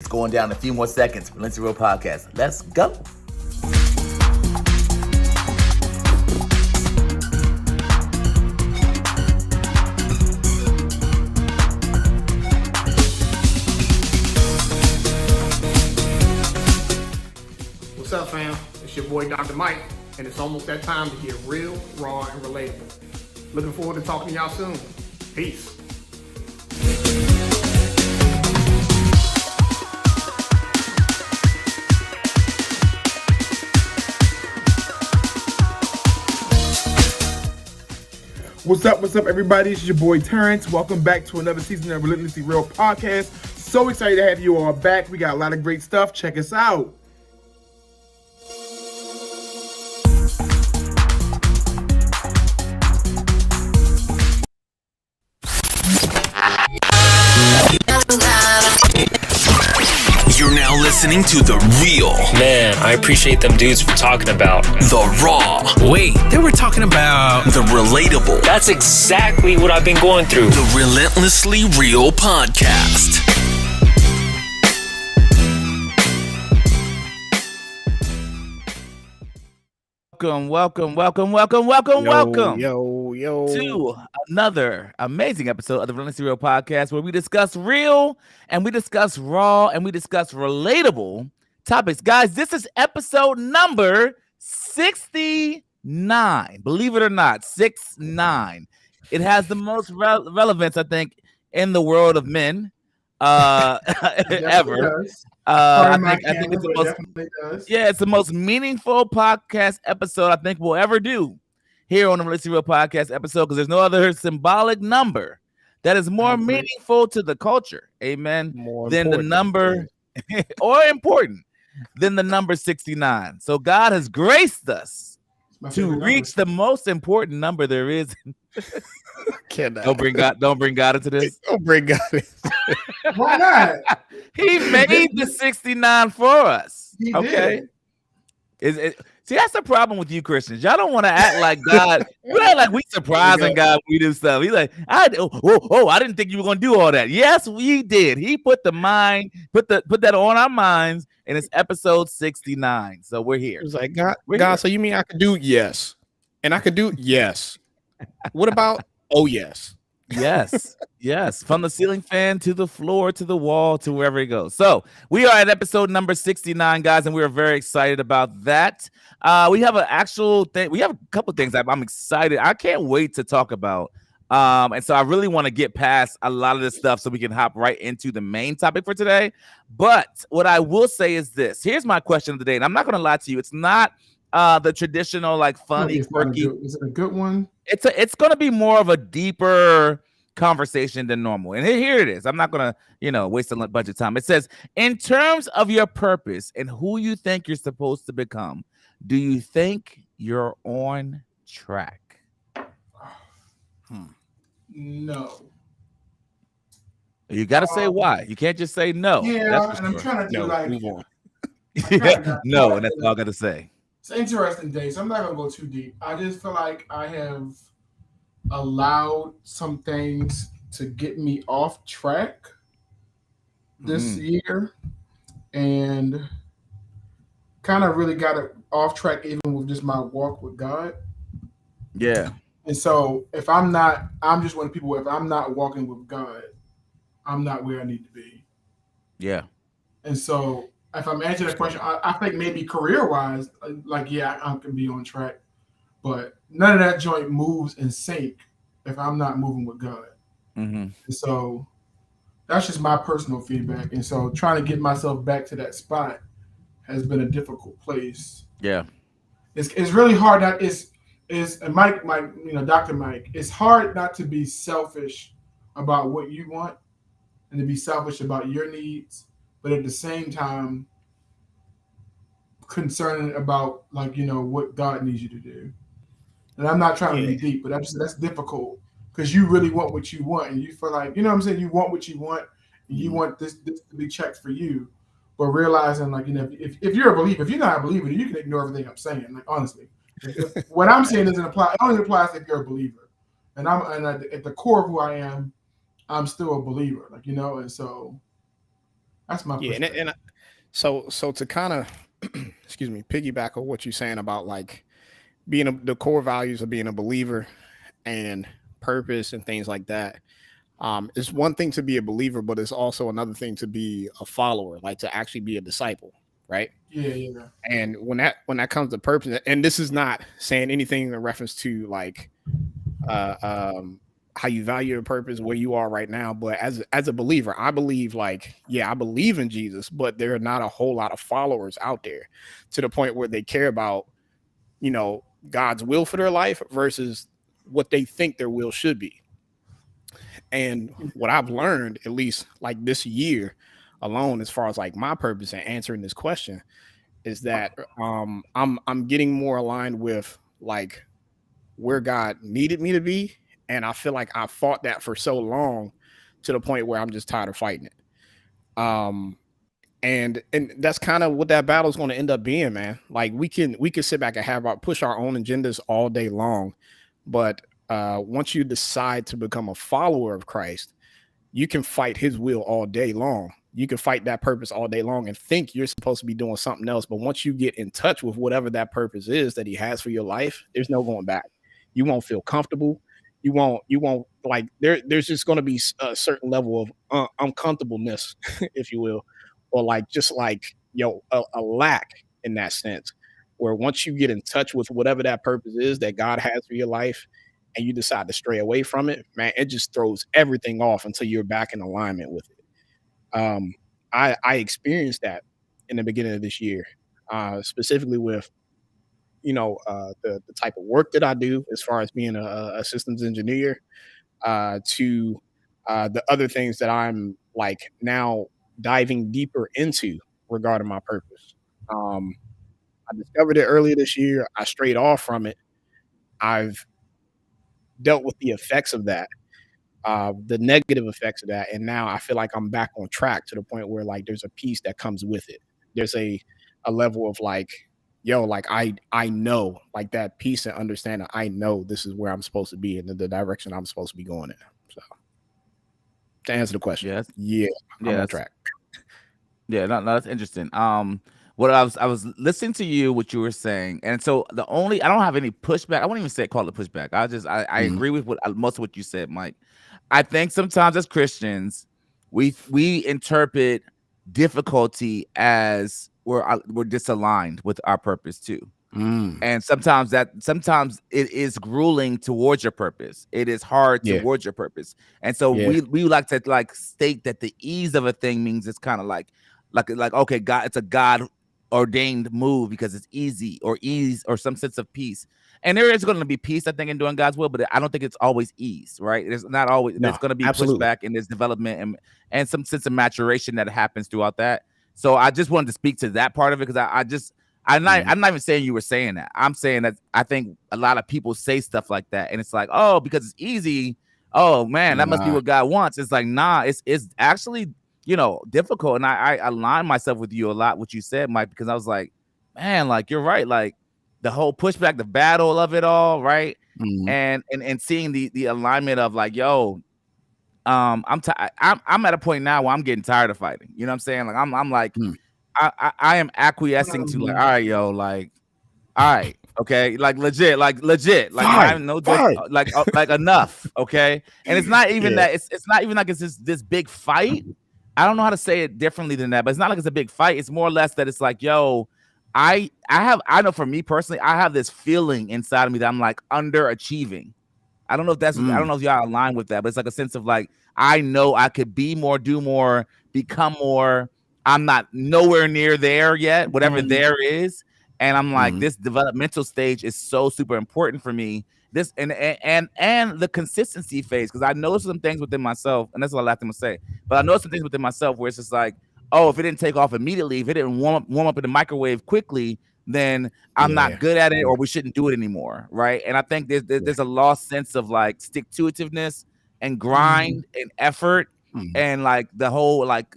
It's going down in a few more seconds. Relentlessly Real Podcast. Let's go. What's up, fam? It's your boy, Dr. Mike, and it's almost that time to get real, raw, and relatable. Looking forward to talking to y'all soon. Peace. What's up, everybody? It's your boy Terrence. Welcome back to another season of Relentlessly Real Podcast. So excited to have you all back. We got a lot of great stuff. Check us out. You're now listening to The Real. Man, I appreciate them dudes for talking about The Raw. Wait, they were talking about The Relatable. That's exactly what I've been going through. The Relentlessly Real Podcast. Welcome to another amazing episode of the Relentlessly Real Podcast, where we discuss real and we discuss raw and we discuss relatable topics. Guys, this is episode number 69. Believe it or not, 69. It has the most relevance, I think, in the world of men ever. I think it's the most, it's the most meaningful podcast episode I think we'll ever do here on the Relentlessly Real Podcast episode, because there's no other symbolic number that is more meaningful to the culture, amen, than the number or important than the number 69. So God has graced us to reach the most important number there is. Don't bring God into this. Don't bring God in. Why not? He made the 69 for us. He okay. did. See, that's the problem with you Christians. Y'all don't want to act like God. You act like we surprising God when we do stuff. He's like, I didn't think you were gonna do all that. Yes, we did. He put that on our minds, and it's episode 69. So we're here. It's like God. Here. So you mean I could do yes, and I could do yes. What about yes? Yes. From the ceiling fan to the floor to the wall to wherever it goes. So we are at episode number 69, guys, and we are very excited about that. We have an actual thing. We have a couple things I'm excited. I can't wait to talk about. And so I really want to get past a lot of this stuff so we can hop right into the main topic for today. But what I will say is this. Here's my question of the day, and I'm not going to lie to you. It's not the traditional, like, funny, quirky. Is it a good one? It's going to be more of a deeper conversation than normal. And here it is. I'm not going to, waste a bunch of time. It says, in terms of your purpose and who you think you're supposed to become, do you think you're on track? No. You got to say why. You can't just say no. Yeah, and I'm trying to do Move on. no, and that's all I got to say. It's an interesting day, so I'm not going to go too deep. I just feel like I have allowed some things to get me off track this year, and kind of really got it off track even with just my walk with God. Yeah. And so I'm just one of the people where if I'm not walking with God, I'm not where I need to be. Yeah. And so if I'm answering that question, I think maybe career-wise, I can be on track, but none of that joint moves in sync if I'm not moving with God. Mm-hmm. And so that's just my personal feedback. And so trying to get myself back to that spot has been a difficult place. Yeah. It's really hard. Dr. Mike, it's hard not to be selfish about what you want and to be selfish about your needs, but at the same time concerned about what God needs you to do. And I'm not trying to be deep, but that's difficult because you really want what you want, and you feel like, you want what you want, and you want this to be checked for you. But realizing, if you're a believer, if you're not a believer, you can ignore everything I'm saying. Honestly, what I'm saying doesn't apply. It only applies if you're a believer. And at the core of who I am, I'm still a believer. And so That's my perspective. And so to kind of excuse me, piggyback on what you're saying about like being the core values of being a believer and purpose and things like that. It's one thing to be a believer, but it's also another thing to be a follower, like to actually be a disciple, right? Yeah. And when that comes to purpose, and this is not saying anything in reference to like how you value your purpose, where you are right now, but as a believer, I believe like, yeah, I believe in Jesus, but there are not a whole lot of followers out there to the point where they care about, you know, God's will for their life versus what they think their will should be. And what I've learned, at least like this year alone, as far as like my purpose in answering this question, is that I'm getting more aligned with like where God needed me to be. And I feel like I fought that for so long to the point where I'm just tired of fighting it. And that's kind of what that battle is going to end up being, man. Like we can sit back and push our own agendas all day long, but once you decide to become a follower of Christ, you can fight his will all day long. You can fight that purpose all day long and think you're supposed to be doing something else. But once you get in touch with whatever that purpose is that he has for your life, there's no going back. You won't feel comfortable. You won't like there's just going to be a certain level of uncomfortableness, if you will, or like just like, a lack in that sense, where once you get in touch with whatever that purpose is that God has for your life and you decide to stray away from it, man, it just throws everything off until you're back in alignment with it. I experienced that in the beginning of this year, specifically with, the type of work that I do as far as being a systems engineer, to the other things that I'm like now diving deeper into regarding my purpose. I discovered it earlier this year. I strayed off from it. I've dealt with the effects of that, the negative effects of that. And now I feel like I'm back on track to the point where like there's a peace that comes with it. There's a level of like, like I know like that peace and understanding. I know this is where I'm supposed to be and the direction I'm supposed to be going in. So to answer the question, I'm on track. Yeah, no, that's interesting. What I was listening to you, what you were saying, and so I don't have any pushback. I wouldn't even call it pushback. I agree with most of what you said, Mike. I think sometimes as Christians, we interpret difficulty as we're disaligned with our purpose too. And sometimes it is grueling towards your purpose. It is hard towards your purpose. And so we like to like state that the ease of a thing means it's kind of like okay, God, it's a God ordained move because it's easy or some sense of peace. And there is going to be peace, I think, in doing God's will, but I don't think it's always ease, right? It's not always. There's going to be pushback and there's development and some sense of maturation that happens throughout that. So I just wanted to speak to that part of it because I'm not even saying you were saying that. I'm saying that I think a lot of people say stuff like that, and it's like, oh, because it's easy. Oh man, that must be what God wants. It's like, nah, it's actually difficult. And I align myself with you a lot, what you said, Mike, because I was like, man, like you're right, like the whole pushback, the battle of it all, right? And seeing the alignment of like, I'm at a point now where I'm getting tired of fighting. You know what I'm saying? Like I'm like, I am acquiescing to like, all right, like, all right, okay, like legit, like I'm no joke, like enough, okay. And it's not even that it's not even like it's this big fight. I don't know how to say it differently than that, but it's not like it's a big fight. It's more or less that it's like, I know for me personally, I have this feeling inside of me that I'm like underachieving. I don't know if I don't know if y'all align with that, but it's like a sense of like, I know I could be more, do more, become more. I'm not nowhere near there yet, whatever there is. And I'm like, this developmental stage is so super important for me. This and the consistency phase, because I know some things within myself, and that's what I like to say. But I know some things within myself where it's just like, oh, if it didn't take off immediately, if it didn't warm up in the microwave quickly, then I'm not good at it, or we shouldn't do it anymore, right? And I think there's a lost sense of like stick-to-itiveness and grind and effort and like the whole like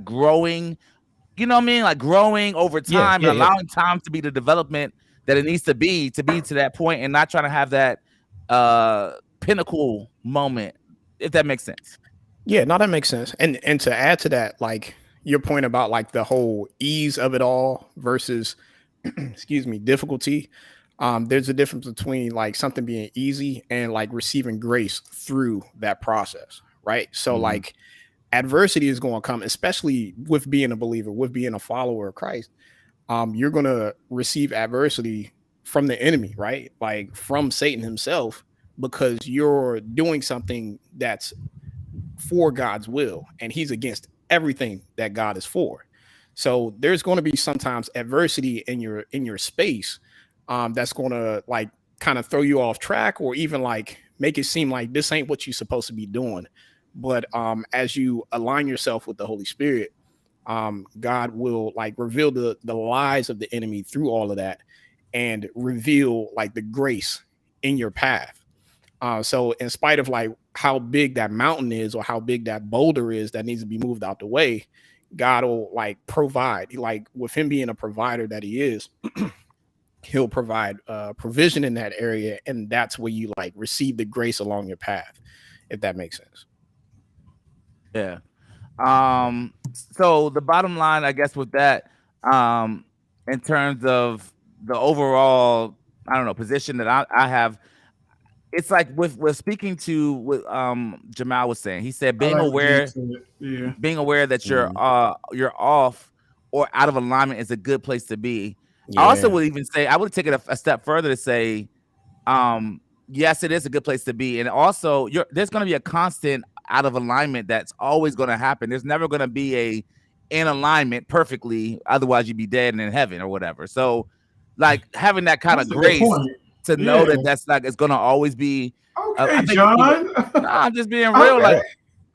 growing, you know what I mean? Like growing over time and allowing time to be the development that it needs to be to that point, and not trying to have that pinnacle moment, if that makes sense. Yeah, no, that makes sense. And to add to that, like, your point about like the whole ease of it all versus excuse me, difficulty. There's a difference between like something being easy and like receiving grace through that process, right? So like adversity is going to come, especially with being a believer, with being a follower of Christ. You're going to receive adversity from the enemy, right? Like from Satan himself, because you're doing something that's for God's will, and he's against everything that God is for. So there's going to be sometimes adversity in your space that's going to like kind of throw you off track, or even like make it seem like this ain't what you're supposed to be doing. But as you align yourself with the Holy Spirit, God will like reveal the lies of the enemy through all of that, and reveal like the grace in your path. So in spite of like how big that mountain is or how big that boulder is that needs to be moved out the way, God will like provide. Like with him being a provider that he is, he'll provide provision in that area, and that's where you like receive the grace along your path, if that makes sense. Yeah. So the bottom line, I guess, with that, in terms of the overall, I don't know, position that I have, it's like with speaking to what Jamal was saying. He said being aware that you're off or out of alignment is a good place to be. Yeah. I also would even say I would take it a step further to say, yes, it is a good place to be, and also there's going to be a constant out of alignment that's always going to happen. There's never going to be a in alignment perfectly, otherwise you'd be dead and in heaven or whatever. So, like having that kind of grace to know that that's like it's going to always be. Okay, John. I'm just being real, like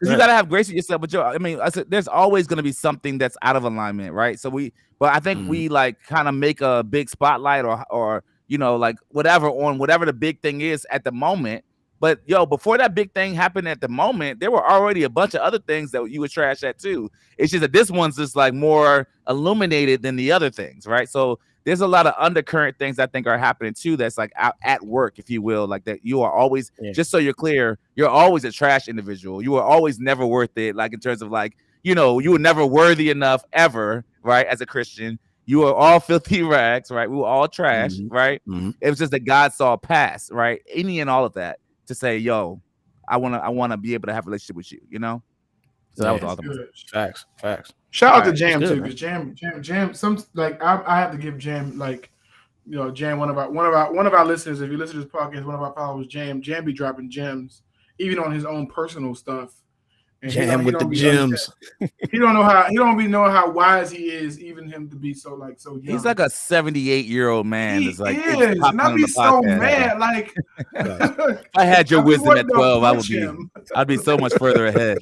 because you got to have grace with yourself. But I said there's always going to be something that's out of alignment, right? So but I think we like kind of make a big spotlight or like whatever on whatever the big thing is at the moment. But before that big thing happened at the moment, there were already a bunch of other things that you would trash at too. It's just that this one's just like more illuminated than the other things, right? So there's a lot of undercurrent things I think are happening too. That's like out at work, if you will, like that. You are always, just so you're clear, you're always a trash individual. You are always never worth it. Like in terms of like, you were never worthy enough ever, right? As a Christian, you are all filthy rags, right? We were all trash, right? It was just that God saw past, right? Any and all of that. To say, I wanna be able to have a relationship with you, So that was awesome. Facts. Shout out to Jam too, because Jam. Some like I have to give Jam Jam one of our listeners. If you listen to this podcast, one of our followers, Jam be dropping gems, even on his own personal stuff. And Jam with the gems. He don't know how wise he is, even him to be so young. He's like a 78-year-old man. He is, and I'd be so mad. Like if I had your wisdom at 12, I'd be so much further ahead.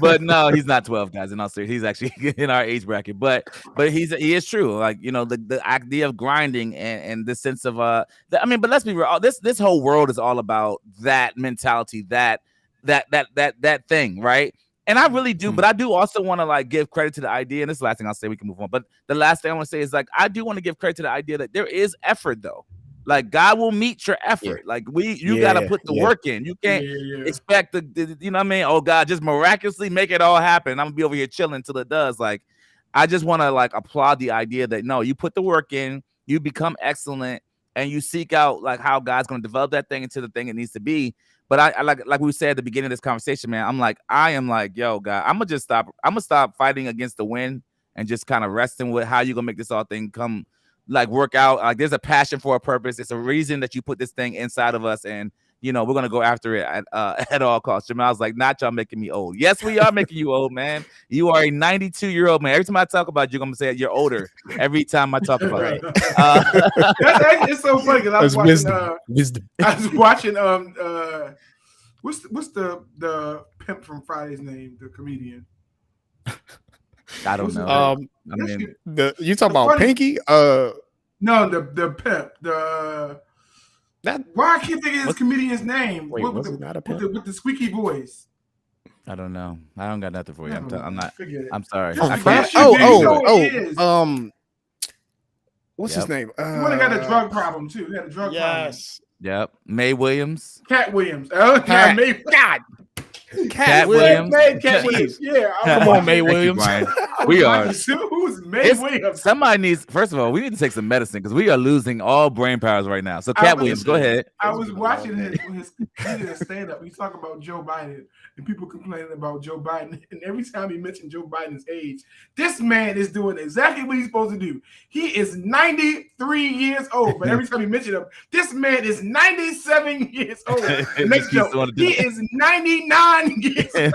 But no, he's not 12, guys. In all seriousness, he's actually in our age bracket. But he is true. Like the idea of grinding and the sense of but let's be real. This whole world is all about that mentality, that thing, right? And I really do, but I do also want to like give credit to the idea, and this is the last thing I'll say, we can move on. But the last thing I want to say is like I do want to give credit to the idea that there is effort though. Like God will meet your effort. Like you gotta put the work in. You can't expect the you know what I mean? Oh God, just miraculously make it all happen. I'm gonna be over here chilling until it does. Like I just want to like applaud the idea that no, you put the work in, you become excellent, and you seek out like how God's gonna develop that thing into the thing it needs to be. But I like we said at the beginning of this conversation, man, I am like, yo, God, I'm gonna stop fighting against the wind and just kind of resting with how you gonna make this all thing come like work out. Like there's a passion for a purpose. It's a reason that you put this thing inside of us, and we're gonna go after it at all costs. Jamal's like, not y'all making me old. Yes, we are making you old, man. You are a 92-year-old man. Every time I talk about you, I'm gonna say you're older. Every time I talk about it. It's so funny because I was watching wisdom. I was watching what's the pimp from Friday's name, the comedian? I don't know. You talking about Pinky? No, the pimp. Why I can't think of this comedian's name? Wait, was it not a pimp? With the squeaky voice. I don't know. I don't got nothing for you. I'm not. I'm sorry. What's his name? He would have got a drug problem too. He had a drug problem. Yep. May Williams. Cat Williams. God. Cat Williams. Cat Williams. Yeah. Come on, May Williams. We are. Who's May Williams? Somebody needs. First of all, we need to take some medicine because we are losing all brain powers right now. So, Cat Williams, go ahead. I was watching his stand-up. He's talking about Joe Biden and people complaining about Joe Biden. And every time he mentioned Joe Biden's age, this man is doing exactly what he's supposed to do. He is 93 years old, but every time he mentioned him, this man is 97 years old. Next joke, he is 99 years old.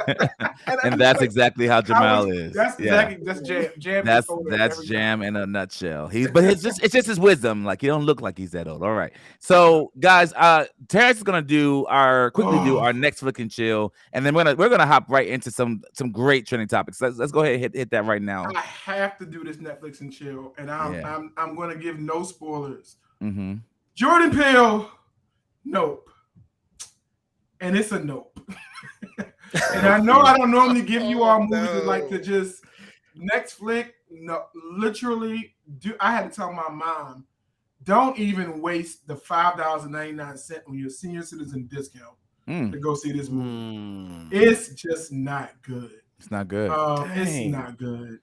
And that's exactly how Jamal is. That's exactly that's Jam. That's Jam in a nutshell. It's just his wisdom. Like he don't look like he's that old. All right. So guys, Terrence is gonna do our next Flick and Chill, and then we're gonna hop right into some great trending topics. Let's go ahead and hit that right now. I have to do this Netflix and Chill, and I'm gonna give no spoilers. Mm-hmm. Jordan Peele, nope, and it's a nope. And I know I don't normally give you all movies that like to just next flick. No, literally, I had to tell my mom, don't even waste the $5.99 on your senior citizen discount to go see this movie. It's just not good. It's not good. It's not good.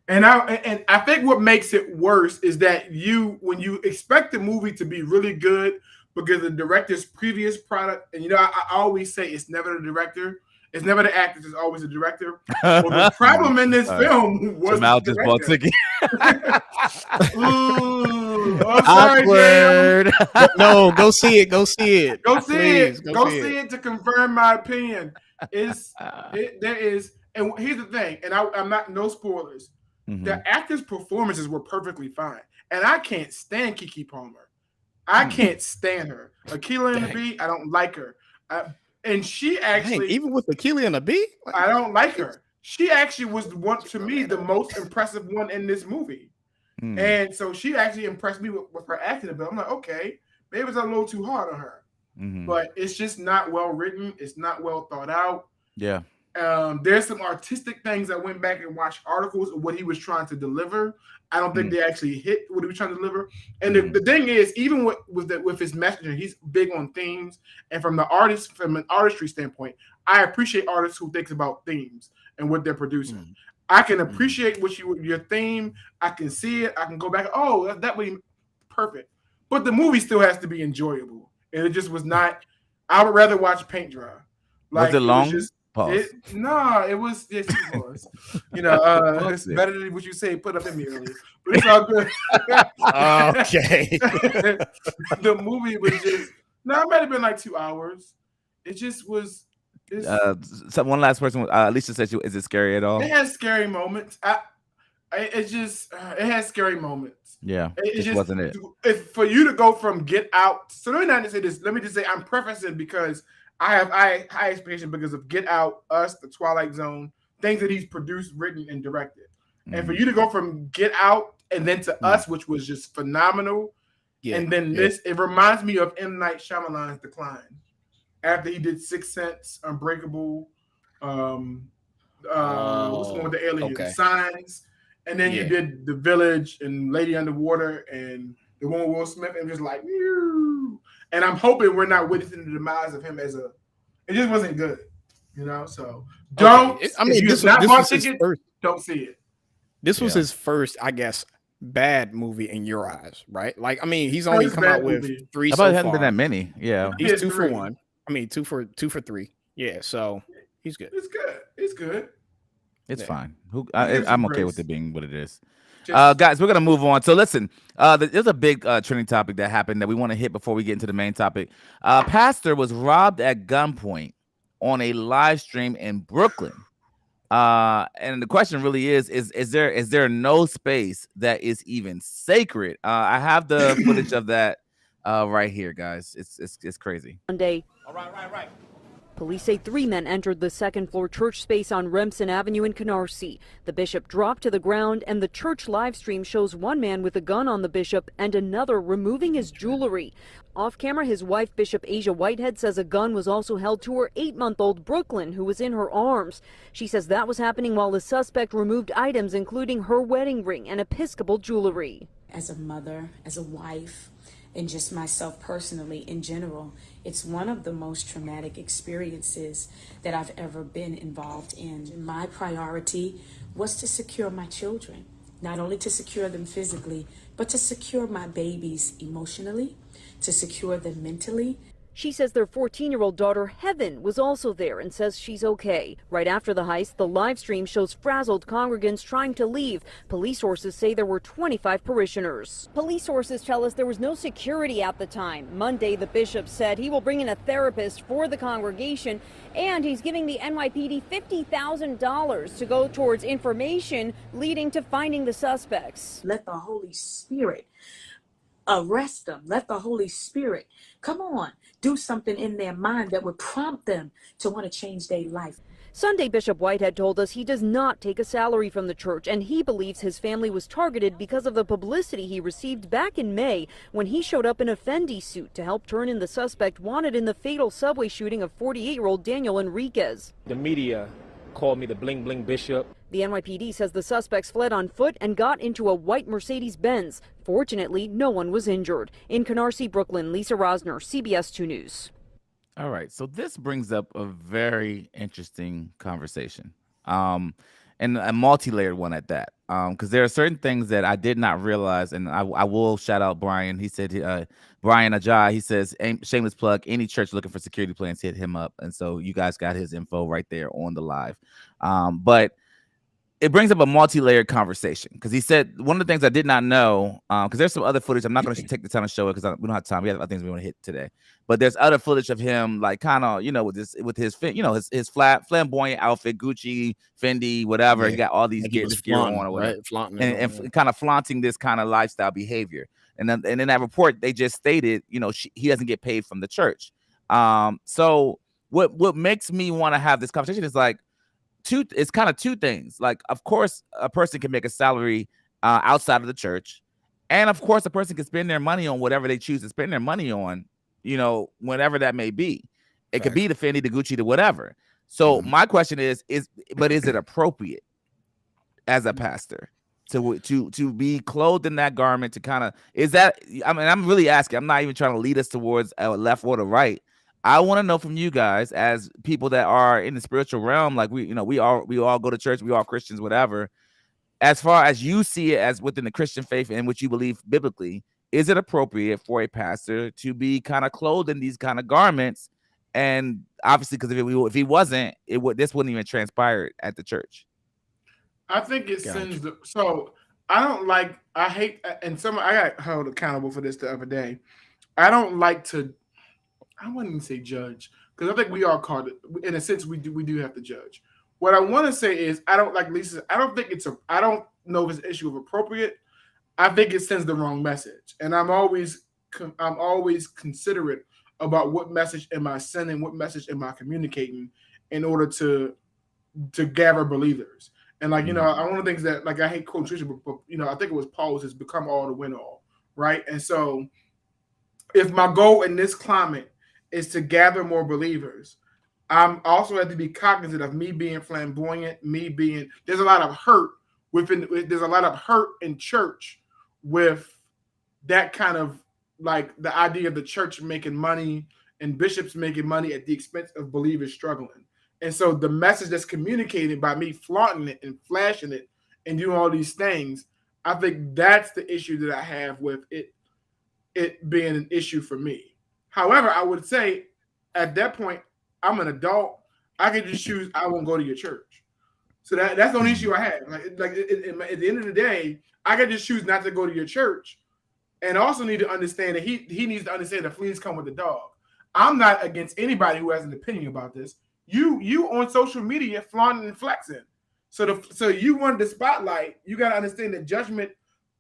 And I think what makes it worse is that when you expect the movie to be really good because the director's previous product, and I always say it's never the director. It's never the actors, it's always the director. Well, the problem in this film was Jamal just bought ticket. Awkward. No, go see it. Go see it. Go see it. Go see it to confirm my opinion. There is, and here's the thing, and I'm not, no spoilers. Mm-hmm. The actors' performances were perfectly fine. And I can't stand Keke Palmer. I can't stand her. Akilah and the Bee, I don't like her. And she actually, even with Akilah and the Bee, I don't like her. She actually was to me the most impressive one in this movie. And so she actually impressed me with her acting a bit. I'm like, okay, maybe it was a little too hard on her. But it's just not well written. It's not well thought out. Yeah. There's some artistic things. I went back and watched articles of what he was trying to deliver. I don't think they actually hit what he was trying to deliver. And the thing is, even with his messaging, he's big on themes. And from an artistry standpoint, I appreciate artists who thinks about themes and what they're producing. I can appreciate your theme. I can see it. I can go back. Oh, that would be perfect. But the movie still has to be enjoyable. And it just was not. I would rather watch paint dry. Was it long? It was. Yes, it was. It's better than what you say. Put up in me earlier, but it's all good. Okay. The movie was just. It might have been like 2 hours. It just was. So one last person. Alicia said, "Is it scary at all?" It has scary moments. It has scary moments. Yeah, it just wasn't it. For you to go from Get Out. So let me not say this. Let me just say I'm prefacing because I have high expectations because of Get Out, Us, The Twilight Zone, things that he's produced, written, and directed. And for you to go from Get Out and then to Us, which was just phenomenal, and then this, it reminds me of M. Night Shyamalan's decline. After he did Sixth Sense, Unbreakable, what's the one with the alien? Signs, and then you did The Village and Lady Underwater and the one with Will Smith, and just like, and I'm hoping we're not witnessing the demise of him it just wasn't good, so don't. Okay. I mean, this was his first. Don't see it. This was his first, I guess, bad movie in your eyes, right? Like, I mean, he's only come out with 3 so far. It hasn't been that many. Yeah, he's 2 for 1. I mean, 2 for 3. Yeah, so he's good. It's good. It's good. It's fine. I'm okay with it being what it is. Guys, we're gonna move on. So listen, there's a big trending topic that happened that we want to hit before we get into the main topic. Pastor was robbed at gunpoint on a live stream in Brooklyn. And the question really is there no space that is even sacred? I have the footage of that right here, guys. It's crazy. Monday. All right. Police say 3 men entered the second-floor church space on Remsen Avenue in Canarsie. The bishop dropped to the ground, and the church live stream shows one man with a gun on the bishop and another removing his jewelry. Off camera, his wife, Bishop Asia Whitehead, says a gun was also held to her 8-month-old Brooklyn, who was in her arms. She says that was happening while the suspect removed items, including her wedding ring and Episcopal jewelry. As a mother, as a wife, and just myself personally in general, it's one of the most traumatic experiences that I've ever been involved in. My priority was to secure my children, not only to secure them physically, but to secure my babies emotionally, to secure them mentally. She says their 14-year-old daughter, Heaven, was also there and says she's okay. Right after the heist, the live stream shows frazzled congregants trying to leave. Police sources say there were 25 parishioners. Police sources tell us there was no security at the time. Monday, the bishop said he will bring in a therapist for the congregation, and he's giving the NYPD $50,000 to go towards information leading to finding the suspects. Let the Holy Spirit arrest them. Let the Holy Spirit, come on, do something in their mind that would prompt them to want to change their life. Sunday, Bishop Whitehead told us he does not take a salary from the church, and he believes his family was targeted because of the publicity he received back in May when he showed up in a Fendi suit to help turn in the suspect wanted in the fatal subway shooting of 48-year-old Daniel Enriquez. The media called me the bling bling bishop. The NYPD says the suspects fled on foot and got into a white Mercedes-Benz. Fortunately, no one was injured. In Canarsie, Brooklyn, Lisa Rosner, CBS 2 News. All right, so this brings up a very interesting conversation, and a multi-layered one at that, because there are certain things that I did not realize, and I will shout out Brian. He said, Brian Ajay, he says, shameless plug, any church looking for security plans, hit him up. And so you guys got his info right there on the live. But it brings up a multi-layered conversation, because he said one of the things I did not know, because there's some other footage. I'm not going to take the time to show it because we don't have time. We have other things we want to hit today. But there's other footage of him, like kind of, with his flamboyant outfit, Gucci, Fendi, whatever. Yeah. He got all these gear on, or whatever, right? and kind of flaunting this kind of lifestyle behavior. And then in that report, they just stated, he doesn't get paid from the church. So what makes me want to have this conversation is like, it's kind of two things. Like, of course, a person can make a salary outside of the church, and of course, a person can spend their money on whatever they choose to spend their money on, whenever that may be. It could be the Fendi, the Gucci, the whatever. So my question is it appropriate as a pastor to be clothed in that garment? To kind of, is that? I mean, I'm really asking. I'm not even trying to lead us towards a left or the right. I want to know from you guys, as people that are in the spiritual realm, like we all go to church, we all Christians, whatever. As far as you see it as within the Christian faith and what you believe biblically, is it appropriate for a pastor to be kind of clothed in these kind of garments? And obviously, because if he wasn't, this wouldn't even transpire at the church. I think it sends so I hate, and I got held accountable for this the other day. I don't like to. I wouldn't even say judge, because I think we are called, in a sense, we do have to judge. What I want to say is, I don't like Lisa. I don't know if it's an issue of appropriate. I think it sends the wrong message, and I'm always considerate about what message am I sending, what message am I communicating, in order to gather believers. And one of the things that, like, I hate quoting Trisha, but I think it was Paul's, is become all to win all, right? And so, if my goal in this climate is to gather more believers, I'm also have to be cognizant of me being flamboyant, there's a lot of hurt there's a lot of hurt in church with that kind of, like, the idea of the church making money and bishops making money at the expense of believers struggling. And so the message that's communicated by me flaunting it and flashing it and doing all these things, I think that's the issue that I have with it being an issue for me. However, I would say at that point, I'm an adult. I can just choose I won't go to your church. So that's the only issue I have. At the end of the day, I can just choose not to go to your church, and also need to understand that he needs to understand that fleas come with the dog. I'm not against anybody who has an opinion about this. You on social media flaunting and flexing. So you wanted the spotlight. You got to understand that judgment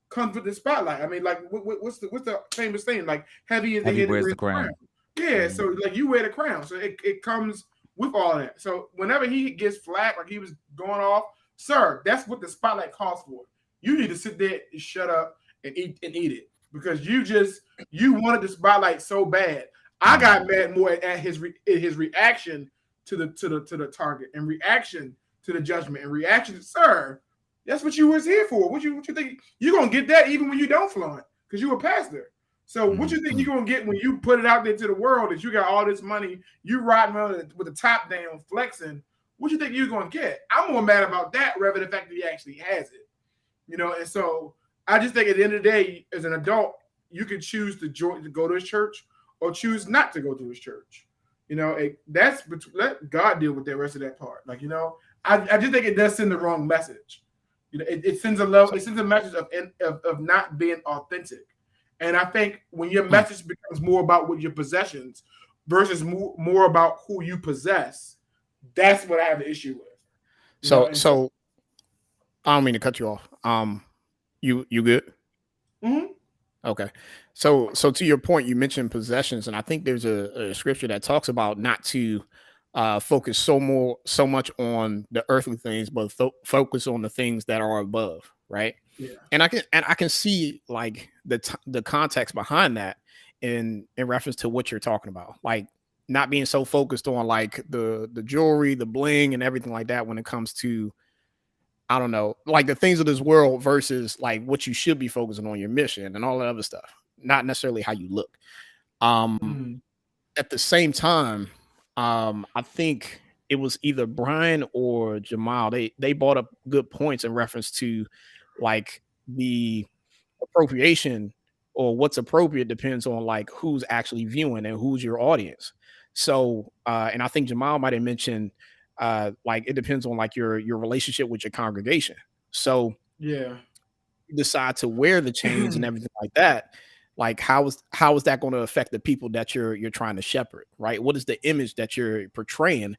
comes with the spotlight. I mean, like, what's the famous thing? Like, heavy is the head wears the crown. Yeah, so like you wear the crown, so it comes with all that. So whenever he gets flack, like he was going off, sir, that's what the spotlight calls for. You need to sit there and shut up and eat it, because you wanted the spotlight so bad. I got mad more at his reaction to the target, and reaction to the judgment, and reaction to, sir, that's what you was here for. What you think? You're gonna get that even when you don't flaunt, because you a pastor. So what you think you're gonna get when you put it out there to the world that you got all this money, you riding around with the top down flexing? What you think you're gonna get? I'm more mad about that rather than the fact that he actually has it. And so I just think at the end of the day, as an adult, you can choose to go to his church or choose not to go to his church. Let God deal with the rest of that part. I just think it does send the wrong message. It sends a message of not being authentic. And I think when your message becomes more about what your possessions versus more about who you possess, that's what I have an issue with. So I don't mean to cut you off. You good? Mm-hmm. Okay. So to your point, you mentioned possessions, and I think there's a scripture that talks about not to focus so much on the earthly things, but focus on the things that are above, right? Yeah. And I can see like the context behind that in reference to what you're talking about, like not being so focused on like the jewelry, the bling, and everything like that when it comes to, I don't know, like the things of this world versus like what you should be focusing on, your mission and all that other stuff, not necessarily how you look. At the same time, I think it was either Brian or Jamal. They brought up good points in reference to like the appropriation, or what's appropriate depends on like who's actually viewing and who's your audience. So, and I think Jamal might have mentioned like it depends on like your relationship with your congregation. So yeah, you decide to wear the chains and everything like that. Like how is that going to affect the people that you're trying to shepherd, right? What is the image that you're portraying,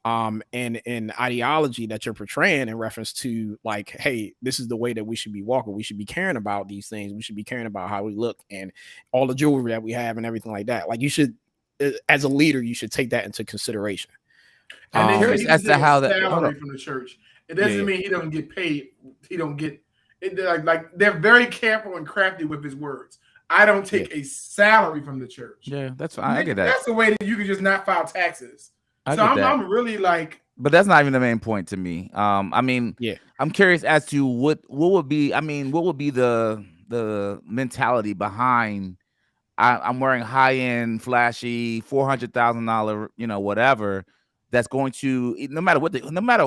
and ideology that you're portraying in reference to like, hey, this is the way that we should be walking. We should be caring about these things. We should be caring about how we look and all the jewelry that we have and everything like that. Like you should, as a leader, you should take that into consideration. And then that's how that salary from the church. It doesn't mean he doesn't get paid. He don't get it. Like they're very careful and crafty with his words. I don't take a salary from the church. Yeah, that's fine. I get that. That's the way that you can just not file taxes. I'm really like, but that's not even the main point to me. I mean, yeah, I'm curious as to what would be. I mean, what would be the mentality behind? I'm wearing high end, flashy, $400,000, whatever. That's going to, no matter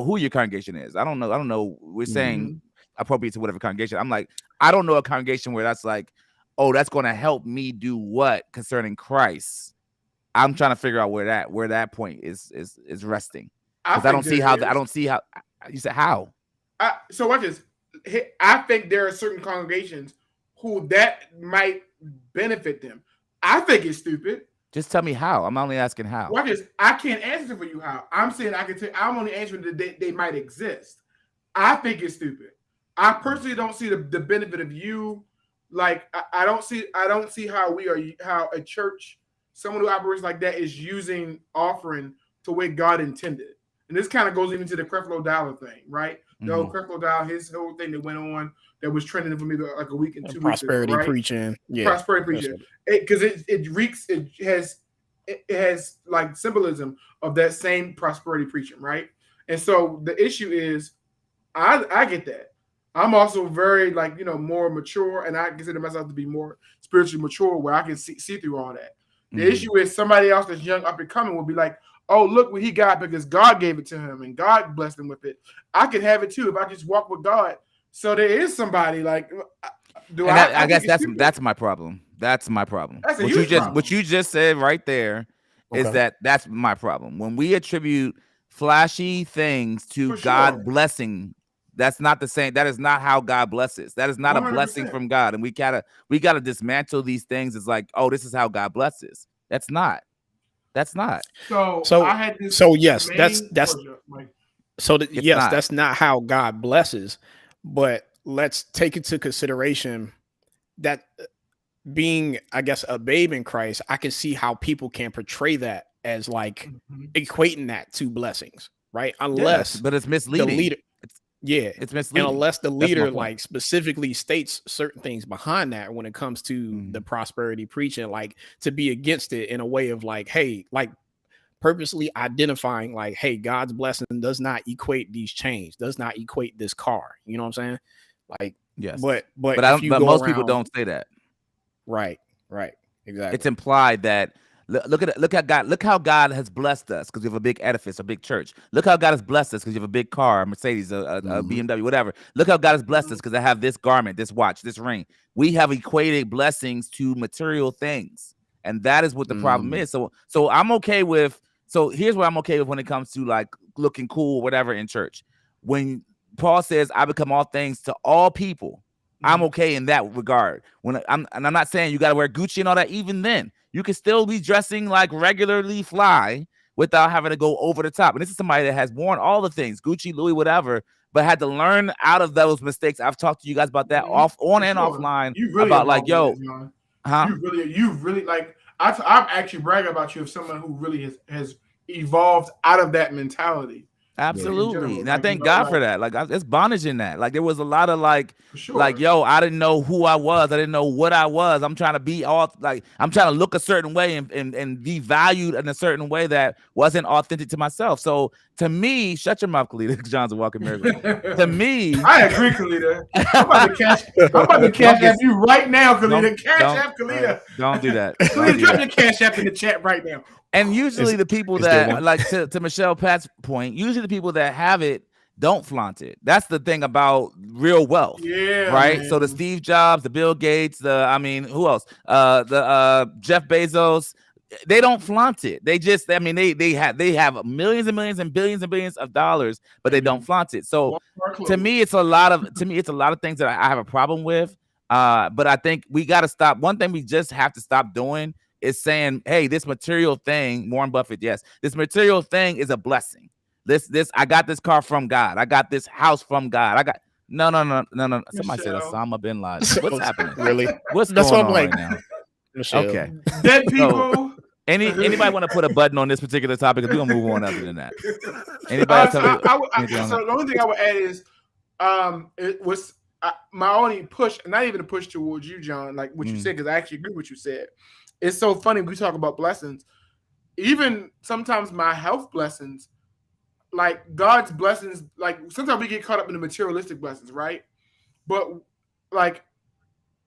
who your congregation is. I don't know. We're saying appropriate to whatever congregation. I'm like, I don't know a congregation where that's like, oh, that's going to help me do what concerning Christ. I'm trying to figure out where that point is resting, because I don't see how. You said how? So watch this. I think there are certain congregations who that might benefit them. I think it's stupid. Just tell me how. I'm only asking how. Watch this. I can't answer for you how. I'm saying I can tell. I'm only answering that they might exist. I think it's stupid. I personally don't see the benefit of you. Like I don't see how a church, someone who operates like that, is using offering to way God intended. And this kind of goes into the Creflo Dollar thing, right? The whole Creflo Dollar, his whole thing that went on that was trending for maybe like a week and 2 weeks ago, prosperity right? preaching, prosperity preaching, because it has like symbolism of that same prosperity preaching, right? And so the issue is, I get that. I'm also very more mature, and I consider myself to be more spiritually mature, where I can see through all that. The issue is somebody else that's young, up and coming, will be like, oh, look what he got because God gave it to him and God blessed him with it. I could have it too if I just walk with God. So there is somebody like, I guess that's my problem. That's my problem. What you just said right there is that's my problem. When we attribute flashy things to God blessing, that's not the same. That is not how God blesses. That is not 100%. A blessing from God. And we gotta dismantle these things. It's like, oh, this is how God blesses. That's not. So I had this. So yes, that's not how God blesses. But let's take into consideration that being, I guess, a babe in Christ, I can see how people can portray that as like equating that to blessings, right? Unless, but it's misleading. The leader, it's misleading. And unless the leader like specifically states certain things behind that when it comes to the prosperity preaching, like to be against it in a way of like, hey, like purposely identifying like, hey, God's blessing does not equate these chains, does not equate this car. You know what I'm saying? Like, yes, but most people don't say that. Right. Right. Exactly. It's implied that look how God has blessed us because we have a big edifice, a big church. Look how God has blessed us because you have a big car, a Mercedes, a BMW, whatever. Look how God has blessed us because I have this garment, this watch, this ring. We have equated blessings to material things, and that is what the problem is. So I'm okay with. So here's what I'm okay with when it comes to like looking cool, whatever in church. When Paul says, "I become all things to all people," I'm okay in that regard. I'm not saying you got to wear Gucci and all that. Even then, you can still be dressing like regularly fly without having to go over the top. And this is somebody that has worn all the things, Gucci, Louis, whatever, but had to learn out of those mistakes. I've talked to you guys about that on and offline about like, yo, you really like. I'm actually bragging about you as someone who really has evolved out of that mentality. Absolutely. And I thank God for that. Like, it's bondage in that. Like, there was a lot of like, yo, I didn't know who I was. I didn't know what I was. I'm trying to be all like, I'm trying to look a certain way and be valued in a certain way that wasn't authentic to myself. So to me, shut your mouth, Khalida. John's a walking miracle. To me, I agree, Khalida. I'm about to cash app you right now, Khalida. Cash app Khalida. Don't do that. Khalida, drop your cash app in the chat right now. And usually the people that like to Michelle Pat's point, usually the people that have it don't flaunt it. That's the thing about real wealth. Yeah. Right. Man. So the Steve Jobs, the Bill Gates, who else? The Jeff Bezos, they don't flaunt it. They just, they have millions and millions and billions of dollars, but they don't flaunt it. So to me, it's a lot of things that I have a problem with. But I think we got to stop. One thing we just have to stop doing is saying, hey, this material thing, Warren Buffett, yes, this material thing is a blessing. I got this car from God. I got this house from God. No. Somebody said Osama bin Laden. What's happening? Really? That's what I'm like now. Michelle. Okay. Dead people. So, anybody want to put a button on this particular topic? Because we're gonna move on other than that. Anybody? So the only thing I would add is, it was my only push, not even a push towards you, John, like what you said, because I actually agree with what you said. It's so funny we talk about blessings. Even sometimes my health blessings, like God's blessings, like sometimes we get caught up in the materialistic blessings, right? But like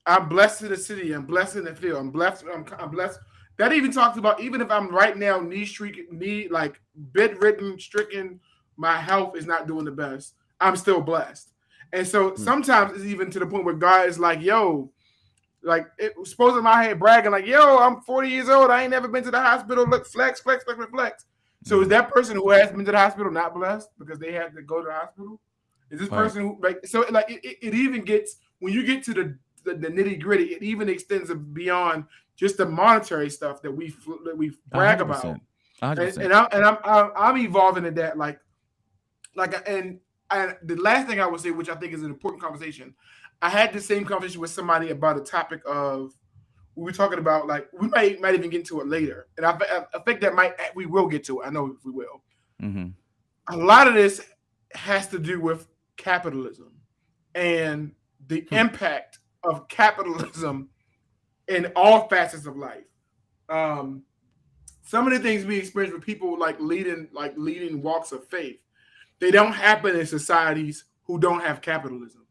I'm blessed in the city, I'm blessed in the field, I'm blessed. That even talks about even if I'm right now like bedridden, stricken, my health is not doing the best. I'm still blessed. And so sometimes it's even to the point where God is like, yo, like it was supposed to my head bragging like, yo, I'm 40 years old. I ain't never been to the hospital. Look, flex. So is that person who has been to the hospital not blessed because they had to go to the hospital? Is this person who it even gets, when you get to the nitty gritty, it even extends beyond just the monetary stuff that we brag 100%. About. 100%. And I'm evolving in that and the last thing I would say, which I think is an important conversation, I had the same conversation with somebody about a topic of we were talking about, like we might even get to it later, and I think that we will get to it. I know we will. Mm-hmm. A lot of this has to do with capitalism and the impact of capitalism in all facets of life. Some of the things we experience with people leading walks of faith, they don't happen in societies who don't have capitalism.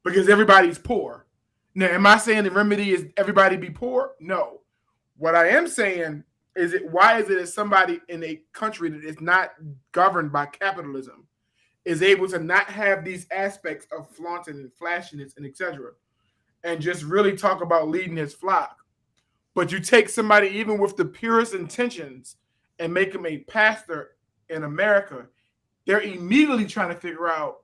Because everybody's poor. Now, am I saying the remedy is everybody be poor? No. What I am saying is why is it that somebody in a country that is not governed by capitalism is able to not have these aspects of flaunting and flashiness and etc. and just really talk about leading his flock. But you take somebody even with the purest intentions and make them a pastor in America, they're immediately trying to figure out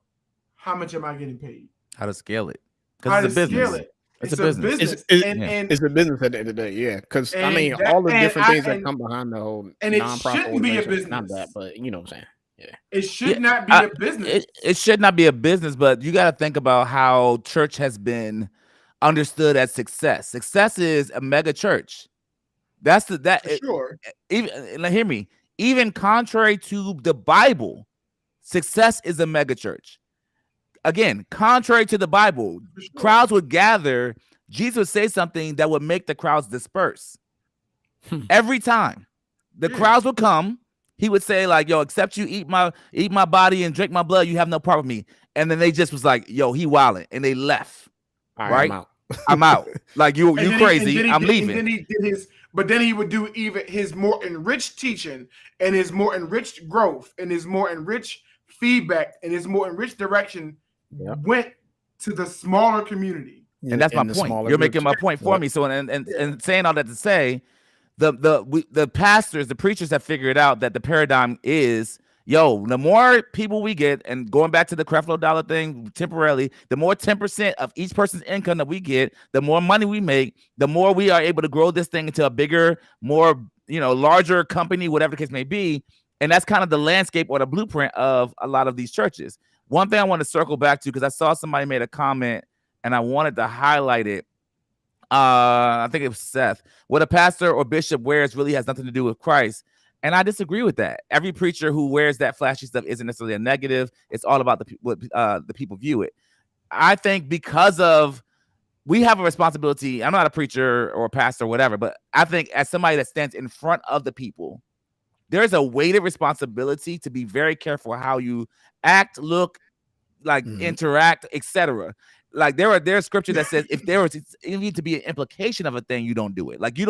how much am I getting paid? How to scale it? Because it's a business. It's a business. It's a business at the end of the day, yeah. Because all the different things that come behind the whole nonprofit shouldn't be a business. Not that, but you know what I'm saying. Yeah. It should not be a business. It should not be a business, but you got to think about how church has been understood as success. Success is a mega church. That's sure. Even hear me. Even contrary to the Bible, success is a mega church. Again, contrary to the Bible, crowds would gather. Jesus would say something that would make the crowds disperse. Every time the crowds would come, he would say like, yo, except you eat my body and drink my blood, you have no part with me. And then they just was like, yo, he wildin', and they left. Right? I'm out. Like you crazy. I'm leaving. And then he did his, but then he would do even his more enriched teaching and his more enriched growth and his more enriched feedback and his more enriched direction went to the smaller community. And that's my point. You're making my point for me. So and saying all that to say, the pastors, the preachers have figured out that the paradigm is, the more people we get, and going back to the Creflo Dollar thing temporarily, the more 10% of each person's income that we get, the more money we make, the more we are able to grow this thing into a bigger, more, larger company, whatever the case may be. And that's kind of the landscape or the blueprint of a lot of these churches. One thing I want to circle back to, because I saw somebody made a comment and I wanted to highlight it. I think it was Seth. What a pastor or bishop wears really has nothing to do with Christ. And I disagree with that. Every preacher who wears that flashy stuff isn't necessarily a negative. It's all about what the people view it. I think because of, we have a responsibility. I'm not a preacher or a pastor or whatever, but I think as somebody that stands in front of the people, there's a weighted responsibility to be very careful how you act, look, interact, etc. Like there's scripture that says if there was even to be an implication of a thing, you don't do it. Like it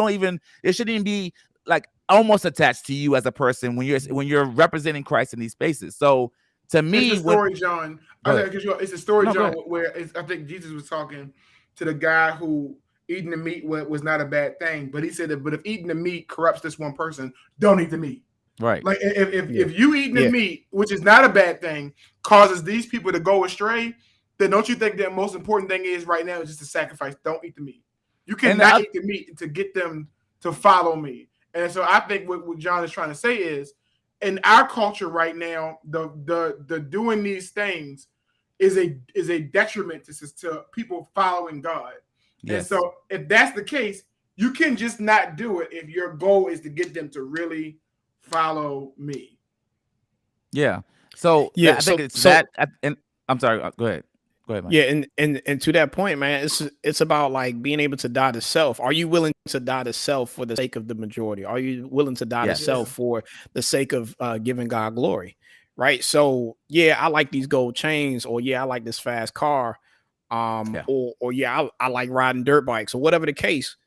shouldn't even be like almost attached to you as a person when you're representing Christ in these spaces. So to me, it's a story, John. It's a story, John, where I think Jesus was talking to the guy who eating the meat was not a bad thing, but he said that, but if eating the meat corrupts this one person, don't eat the meat. Right. Like if you eating the meat, which is not a bad thing, causes these people to go astray, then don't you think the most important thing is right now is just to sacrifice? Don't eat the meat. You cannot eat the meat to get them to follow me. And so I think what John is trying to say is, in our culture right now, the doing these things is a detriment to people following God. Yes. And so if that's the case, you can just not do it if your goal is to get them to really follow me. Yeah. So I think it's that. And I'm sorry. Go ahead. Go ahead, Mike. Yeah, and to that point, man, it's about like being able to die to self. Are you willing to die to self for the sake of the majority? Are you willing to die to self for the sake of giving God glory? Right. So I like these gold chains, or I like this fast car, or I like riding dirt bikes, or whatever the case.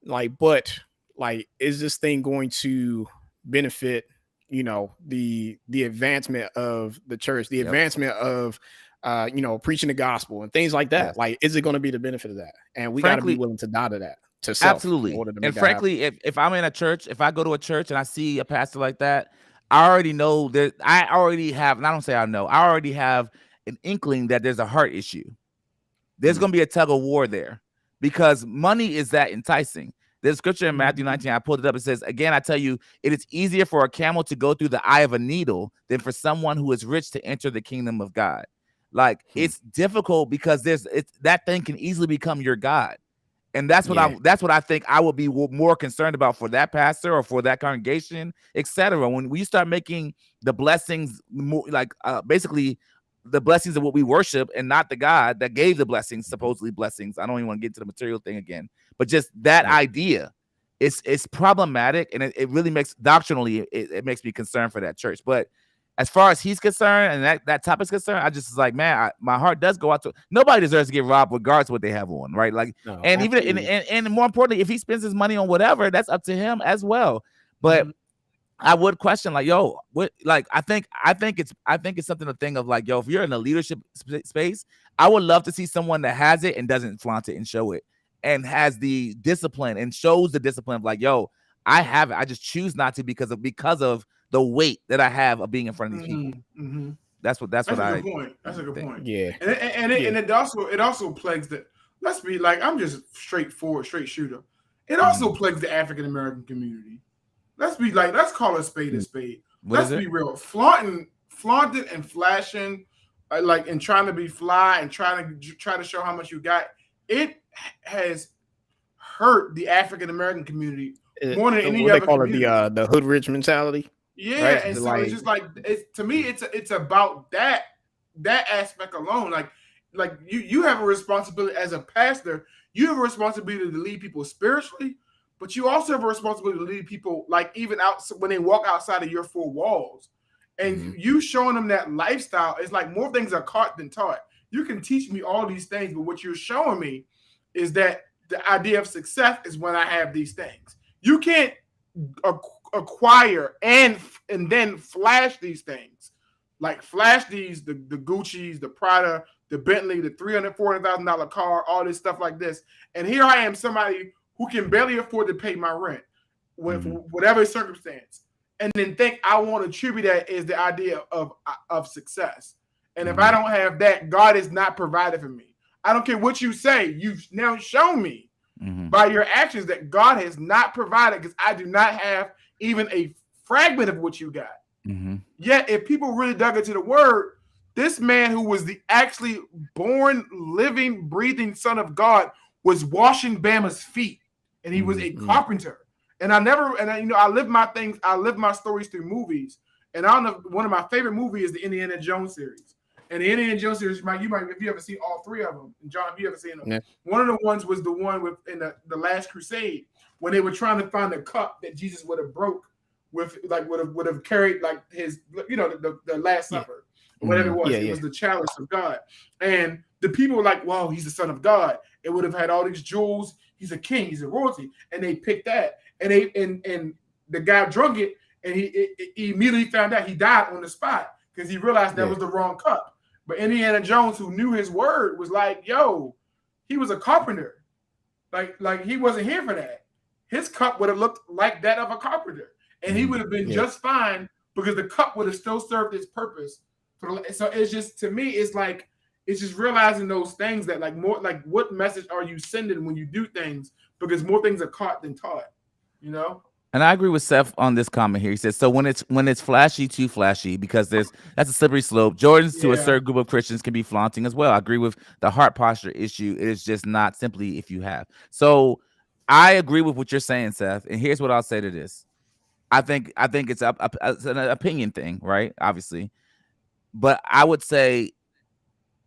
But is this thing going to benefit, the advancement of the church, the advancement of preaching the gospel and things like that? Like, is it going to be the benefit of that? And we got to be willing to die to that, to self. Absolutely. And frankly, if I'm in a church, if I go to a church and I see a pastor like that, I already know that I already have an inkling that there's a heart issue. There's going to be a tug of war there because money is that enticing. There's scripture in Matthew 19. I pulled it up. It says, again, I tell you, it is easier for a camel to go through the eye of a needle than for someone who is rich to enter the kingdom of God. Like, it's difficult because that thing can easily become your God. And that's what I think I would be more concerned about for that pastor or for that congregation, etc. When we start making the blessings more basically the blessings of what we worship and not the God that gave the blessings, supposedly blessings. I don't even want to get to the material thing again, but just that idea, it's problematic, and it really makes doctrinally it makes me concerned for that church. But as far as he's concerned and that topic's concerned, I just like, man, my heart does go out to nobody deserves to get robbed regardless of what they have on, right? Like, and even and more importantly, if he spends his money on whatever, that's up to him as well. But I would question, like, yo, what? Like, I think it's something to think of, like, yo, if you're in a leadership space, I would love to see someone that has it and doesn't flaunt it and show it, and has the discipline and shows the discipline of, like, yo, I have it. I just choose not to because of the weight that I have of being in front of these people. Mm-hmm. That's a good point. That's a good point. Yeah. And it also plagues the, let's be like, I'm just straight shooter. It also plagues the African American community. Let's call a spade a spade. Let's be real. Flaunting and flashing, and trying to be fly and trying to show how much you got. It has hurt the African American community more than any other community. They call it the hood rich mentality. Yeah, right? And so it's just like, to me, it's about that aspect alone. Like you have a responsibility as a pastor. You have a responsibility to lead people spiritually, but you also have a responsibility to lead people, like, even out when they walk outside of your four walls. And you showing them that lifestyle is like more things are caught than taught. You can teach me all these things, but what you're showing me is that the idea of success is when I have these things. You can't acquire and then flash these things, like flash the Gucci's, the Prada, the Bentley, the $300,000-$400,000 car, all this stuff like this. And here I am, somebody who can barely afford to pay my rent with whatever circumstance, and then think I want to attribute that as the idea of success. And if I don't have that, God is not provided for me. I don't care what you say. You've now shown me by your actions that God has not provided, because I do not have even a fragment of what you got. Yet, if people really dug into the word, this man who was the actually born, living, breathing Son of God was washing Bama's feet, and he was a carpenter. And I live my things. I live my stories through movies. And I don't know, one of my favorite movies is the Indiana Jones series. And the Indiana Jones series, you might, if you ever seen all three of them, and John, if you ever seen them, one of the ones was the one in the Last Crusade, when they were trying to find a cup that Jesus would have broke with, like would have carried, like his, the Last Supper, or whatever it was. It was the chalice of God. And the people were like, "Well, he's the Son of God. It would have had all these jewels. He's a king. He's a royalty." And they picked that, and the guy drunk it, and he immediately found out he died on the spot because he realized that was the wrong cup. But Indiana Jones, who knew his word, was like, "Yo, he was a carpenter. Like he wasn't here for that. His cup would have looked like that of a carpenter, and he would have been just fine because the cup would have still served its purpose." So it's just, to me, it's just realizing those things that what message are you sending when you do things? Because more things are caught than taught, And I agree with Seth on this comment here. He says, so when it's flashy, too flashy, because that's a slippery slope. Jordans to a certain group of Christians can be flaunting as well. I agree with the heart posture issue. It is just not simply if you have. So I agree with what you're saying, Seth. And here's what I'll say to this. I think it's an opinion thing, right? Obviously. But I would say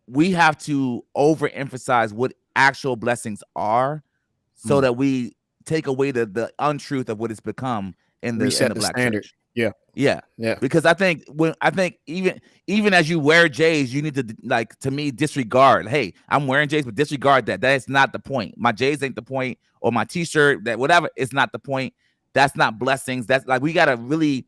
we have to overemphasize what actual blessings are so that we take away the untruth of what it's become in the Black standard. Church. Yeah. Because I think even as you wear J's, you need to, to me, disregard. Hey, I'm wearing J's, but disregard that. That is not the point. My J's ain't the point, or my T-shirt, that whatever is not the point. That's not blessings. That's we gotta really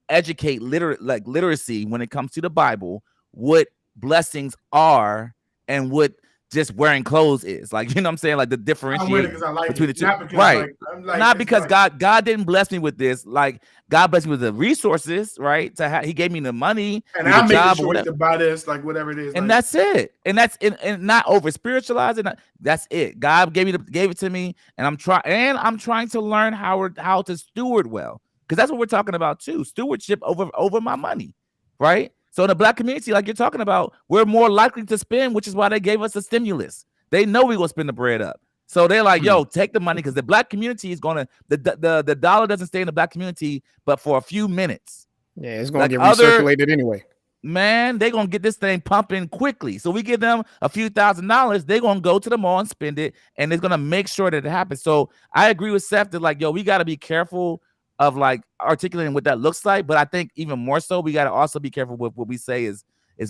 educate literacy when it comes to the Bible, what blessings are and what just wearing clothes is. You know what I'm saying? The differentiation between the two. Right. Not because God didn't bless me with this. God blessed me with the resources, right? He gave me the money and I made the choice to buy this, whatever it is. And that's it. And that's and not over spiritualizing. That's it. God gave it to me, and I'm trying to learn how to steward well. Because that's what we're talking about too. Stewardship over my money. Right. So in the Black community, like you're talking about, we're more likely to spend, which is why they gave us a stimulus. They know we're gonna spend the bread up. So they're like, yo, take the money, because the Black community is gonna the dollar doesn't stay in the Black community but for a few minutes. Yeah, it's gonna get recirculated anyway. Man, they're gonna get this thing pumping quickly. So we give them a few $1,000s, they're gonna go to the mall and spend it, and it's gonna make sure that it happens. So I agree with Seth that we gotta be careful of articulating what that looks like, but I think even more so, we got to also be careful with what we say is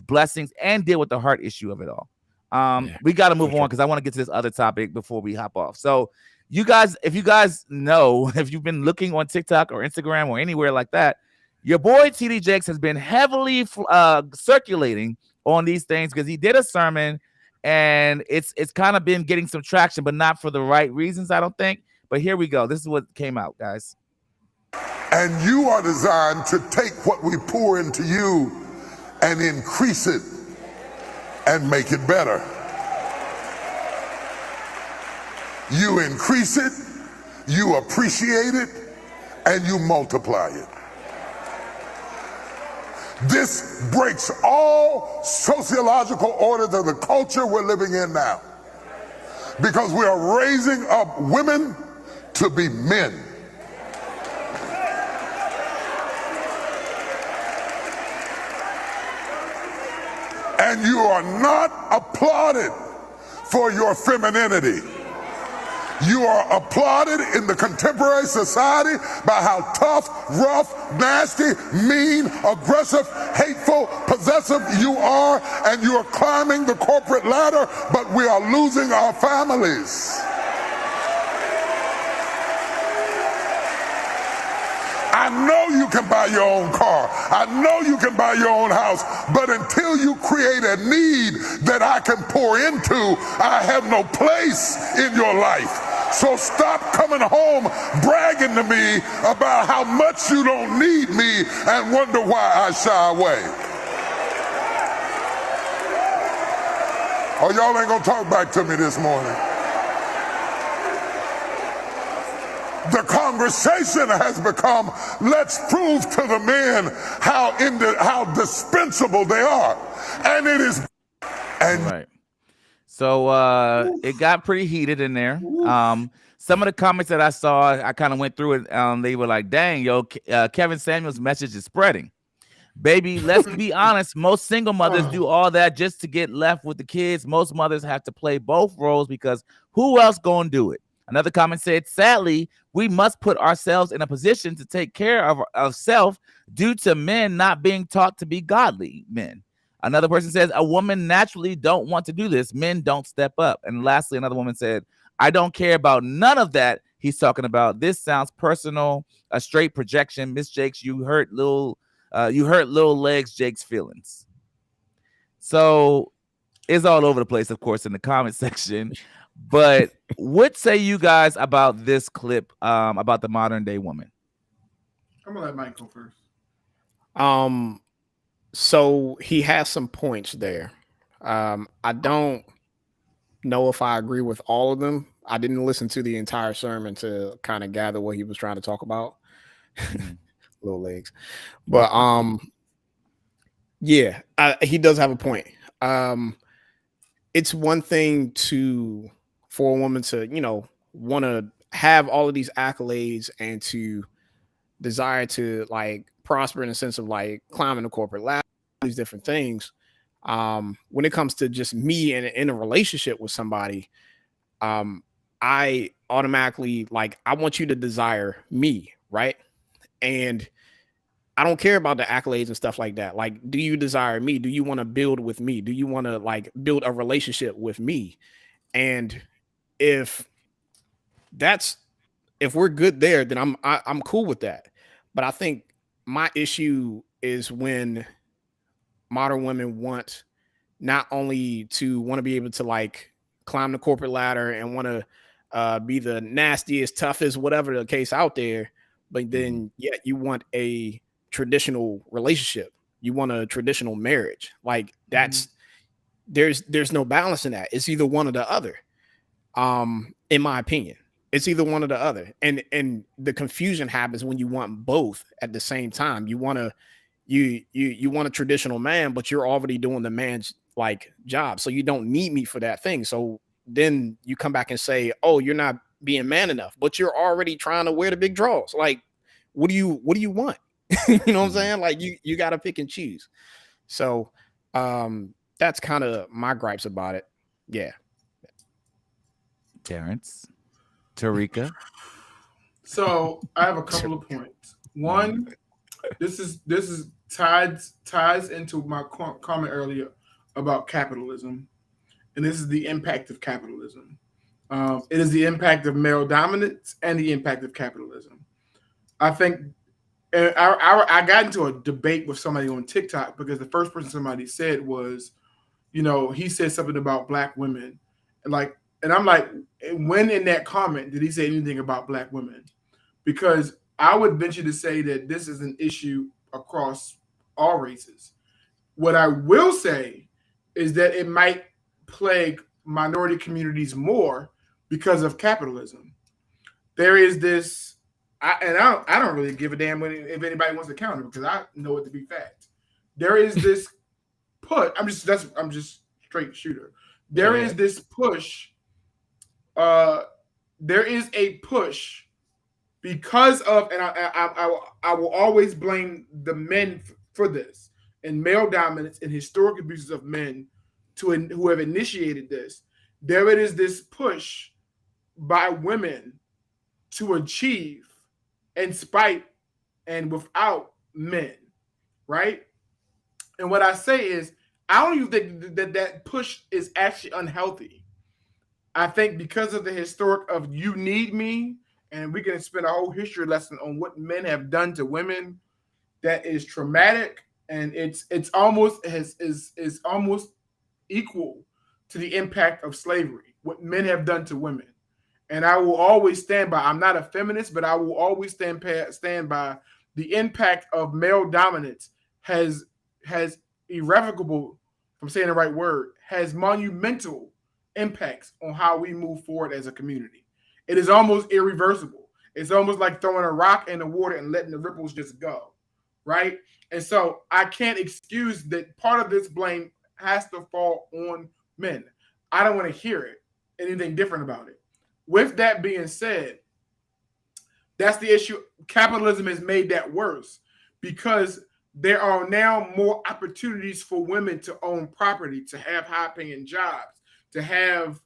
blessings, and deal with the heart issue of it all. We got to move on, because I want to get to this other topic before we hop off. So you guys, if you've been looking on TikTok or Instagram or anywhere like that, your boy TD Jakes has been heavily circulating on these things, because he did a sermon, and it's kind of been getting some traction, but not for the right reasons, I don't think. But here we go. This is what came out, guys. And you are designed to take what we pour into you and increase it and make it better. You increase it, you appreciate it, and you multiply it. This breaks all sociological orders of the culture we're living in now, because we are raising up women to be men. And you are not applauded for your femininity. You are applauded in the contemporary society by how tough, rough, nasty, mean, aggressive, hateful, possessive you are, and you are climbing the corporate ladder, but we are losing our families. I know you can buy your own car. I know you can buy your own house. But until you create a need that I can pour into, I have no place in your life. So stop coming home bragging to me about how much you don't need me and wonder why I shy away. Oh, y'all ain't gonna talk back to me this morning. The conversation has become, let's prove to the men how dispensable they are. And it is. And right. So it got pretty heated in there. Some of the comments that I saw, I kind of went through it. They were like, dang, yo, Kevin Samuels' message is spreading. Baby, let's be honest. Most single mothers do all that just to get left with the kids. Most mothers have to play both roles because who else gonna do it? Another comment said, sadly, we must put ourselves in a position to take care of self due to men not being taught to be godly men. Another person says, a woman naturally don't want to do this. Men don't step up. And lastly, another woman said, I don't care about none of that he's talking about. This sounds personal, a straight projection. Miss Jakes, you hurt little legs Jake's feelings. So it's all over the place, of course, in the comment section. But what say you guys about this clip about the modern day woman? I'm gonna let Mike go first. So he has some points there. I don't know if I agree with all of them. I didn't listen to the entire sermon to kind of gather what he was trying to talk about. Little legs. But yeah, he does have a point. It's one thing for a woman to, want to have all of these accolades and to desire to like prosper in a sense of like climbing the corporate ladder, these different things. When it comes to just me and in a relationship with somebody, I automatically I want you to desire me, right? And I don't care about the accolades and stuff like that. Like, do you desire me? Do you want to build with me? Do you want to build a relationship with me? And if we're good there, then I'm cool with that. But I think my issue is when modern women want not only to want to be able to climb the corporate ladder and want to be the nastiest, toughest, whatever the case out there, but then you want a traditional relationship. You want a traditional marriage. There's no balance in that. It's either one or the other. In my opinion, it's either one or the other. And the confusion happens when you want both at the same time. You want a traditional man, but you're already doing the man's job. So you don't need me for that thing. So then you come back and say, oh, you're not being man enough, but you're already trying to wear the big draws. What do you want? You know what I'm saying? You got to pick and choose. So that's kind of my gripes about it. Yeah. Terrence, Tarika. So I have a couple of points. One, this ties into my comment earlier about capitalism, and this is the impact of capitalism. It is the impact of male dominance and the impact of capitalism. I think, and I got into a debate with somebody on TikTok because the first person somebody said was, he said something about black women, and I'm like, when in that comment did he say anything about black women? Because I would venture to say that this is an issue across all races. What I will say is that it might plague minority communities more because of capitalism. There is this, I don't really give a damn if anybody wants to counter because I know it to be fact. There is this push. I'm just straight shooter. There is this push. There is a push because of, and I will always blame the men for this, and male dominance and historic abuses of men who have initiated this. There it is, this push by women to achieve in spite and without men, right? And what I say is, I don't even think that push is actually unhealthy. I think because of the historic of you need me, and we can spend a whole history lesson on what men have done to women that is traumatic, and it's almost is almost equal to the impact of slavery, what men have done to women. And I will always stand by. I'm not a feminist, but I will always stand by the impact of male dominance has irrevocable, if I'm saying the right word, has monumental impacts on how we move forward as a community. It is almost irreversible. It's almost like throwing a rock in the water and letting the ripples just go, right? And so I can't excuse that part of this blame has to fall on men. I don't want to hear anything different about it. With that being said, that's the issue. Capitalism has made that worse because there are now more opportunities for women to own property, to have high-paying jobs, to have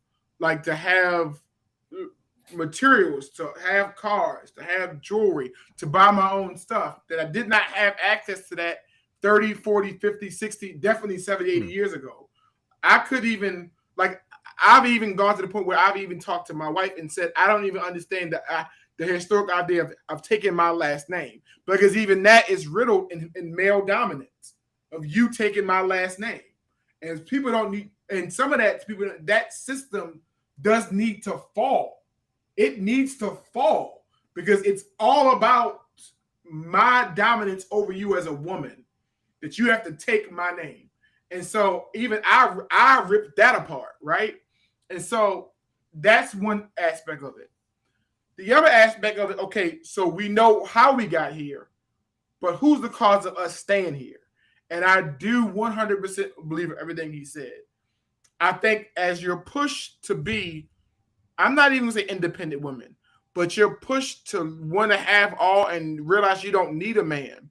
materials, to have cars, to have jewelry, to buy my own stuff that I did not have access to that 30, 40, 50, 60, definitely 70, 80 years ago. I could even, I've even gone to the point where I've even talked to my wife and said, I don't even understand the historic idea of taking my last name, because even that is riddled in male dominance of you taking my last name. And people don't need, and some of that system does need to fall. It needs to fall because it's all about my dominance over you as a woman, that you have to take my name. And so even I ripped that apart, right? And so that's one aspect of it. The other aspect of it, okay, so we know how we got here, but who's the cause of us staying here? And I do 100% believe everything he said. I think as you're pushed to be, I'm not even going to say independent women, but you're pushed to want to have all and realize you don't need a man.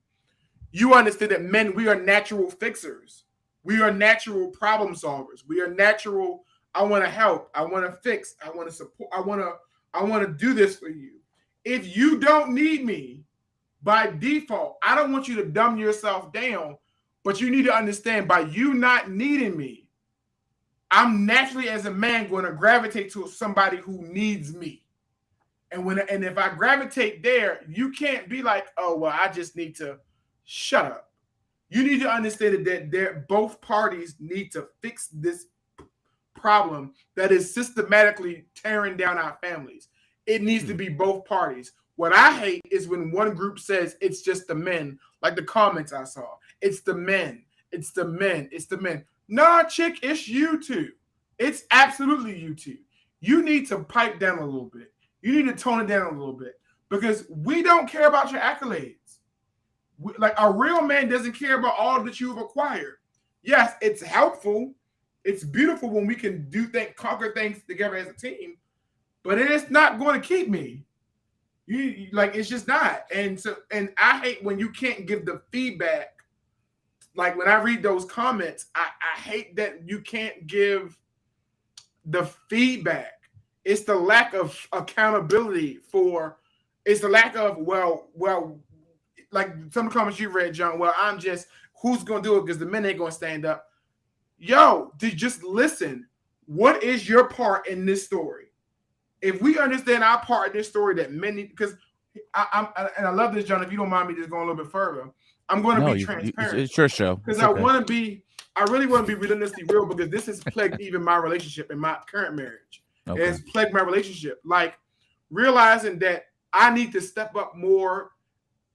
You understand that men, we are natural fixers. We are natural problem solvers. We are natural. I want to help. I want to fix. I want to support. I want to do this for you. If you don't need me by default, I don't want you to dumb yourself down, but you need to understand by you not needing me, I'm naturally as a man going to gravitate to somebody who needs me. And if I gravitate there, you can't be like, oh, well, I just need to shut up. You need to understand that both parties need to fix this problem that is systematically tearing down our families. It needs to be both parties. What I hate is when one group says it's just the men, like the comments I saw. It's the men. It's the men. It's the men. Nah, chick, it's you two. It's absolutely you two. You need to pipe down a little bit. You need to tone it down a little bit because we don't care about your accolades. Like a real man doesn't care about all that you've acquired. Yes, it's helpful. It's beautiful when we can conquer things together as a team, but it's not going to keep me. It's just not. And I hate when you can't give the feedback. Like when I read those comments, I hate that you can't give the feedback. It's the lack of accountability it's the lack of, well, like some of the comments you read, John, well, I'm just, who's going to do it because the men ain't going to stand up. Yo, just listen. What is your part in this story? If we understand our part in this story that many, because I love this, John, if you don't mind me just going a little bit further, I'm going to be transparent. It's your show. Because I really want to be relentlessly real because this has plagued even my relationship in my current marriage. Okay. It has plagued my relationship. Like realizing that I need to step up more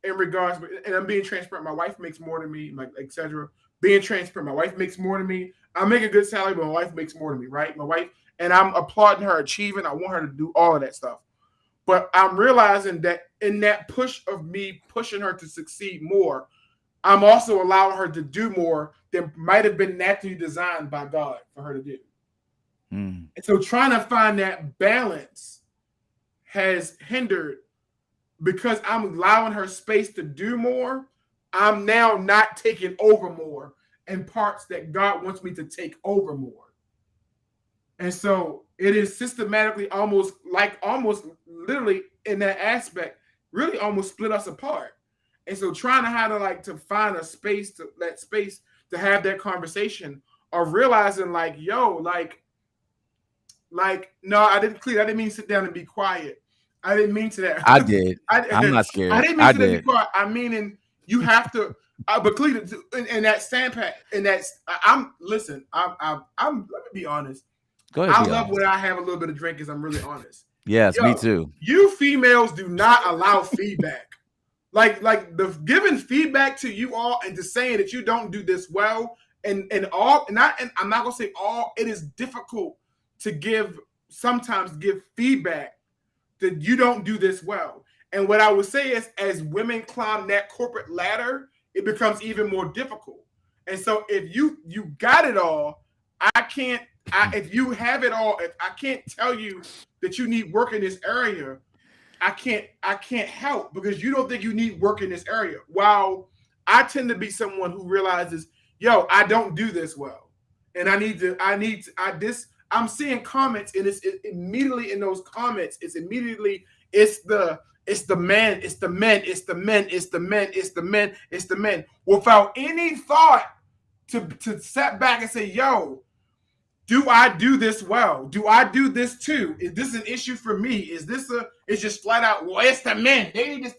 in regards, and I'm being transparent. My wife makes more than me, like etc. Being transparent, my wife makes more than me. I make a good salary, but my wife makes more than me, right? My wife, and I'm applauding her achieving. I want her to do all of that stuff. But I'm realizing that in that push of me pushing her to succeed more, I'm also allowing her to do more than might have been naturally designed by God for her to do. And so trying to find that balance has hindered because I'm allowing her space to do more. I'm now not taking over more in parts that God wants me to take over more. And so it is systematically almost literally in that aspect, really almost split us apart. And so trying to how to like to find a space to have that conversation of realizing like, yo, like no, I didn't mean to sit down and be quiet. I didn't mean to that. I did. I'm not scared. I didn't mean to be quiet. I mean, you have to. But Cleta, in that standpoint, in that, I'm let me be honest. Go ahead. I love when I have a little bit of drink because I'm really honest. Yes, me too. You females do not allow feedback. Like the giving feedback to you all and to saying that you don't do this well and I'm not gonna say all. It is difficult to sometimes give feedback that you don't do this well. And what I would say is, as women climb that corporate ladder, it becomes even more difficult. And so if you got it all, if you have it all, if I can't tell you that you need work in this area, I can't help because you don't think you need work in this area. While I tend to be someone who realizes, yo, I don't do this well. And I'm seeing comments, and it's immediately in those comments, it's the men, without any thought to step back and say, yo, do I do this well? Do I do this too? Is this an issue for me? It's just flat out, well, it's the men. They need this.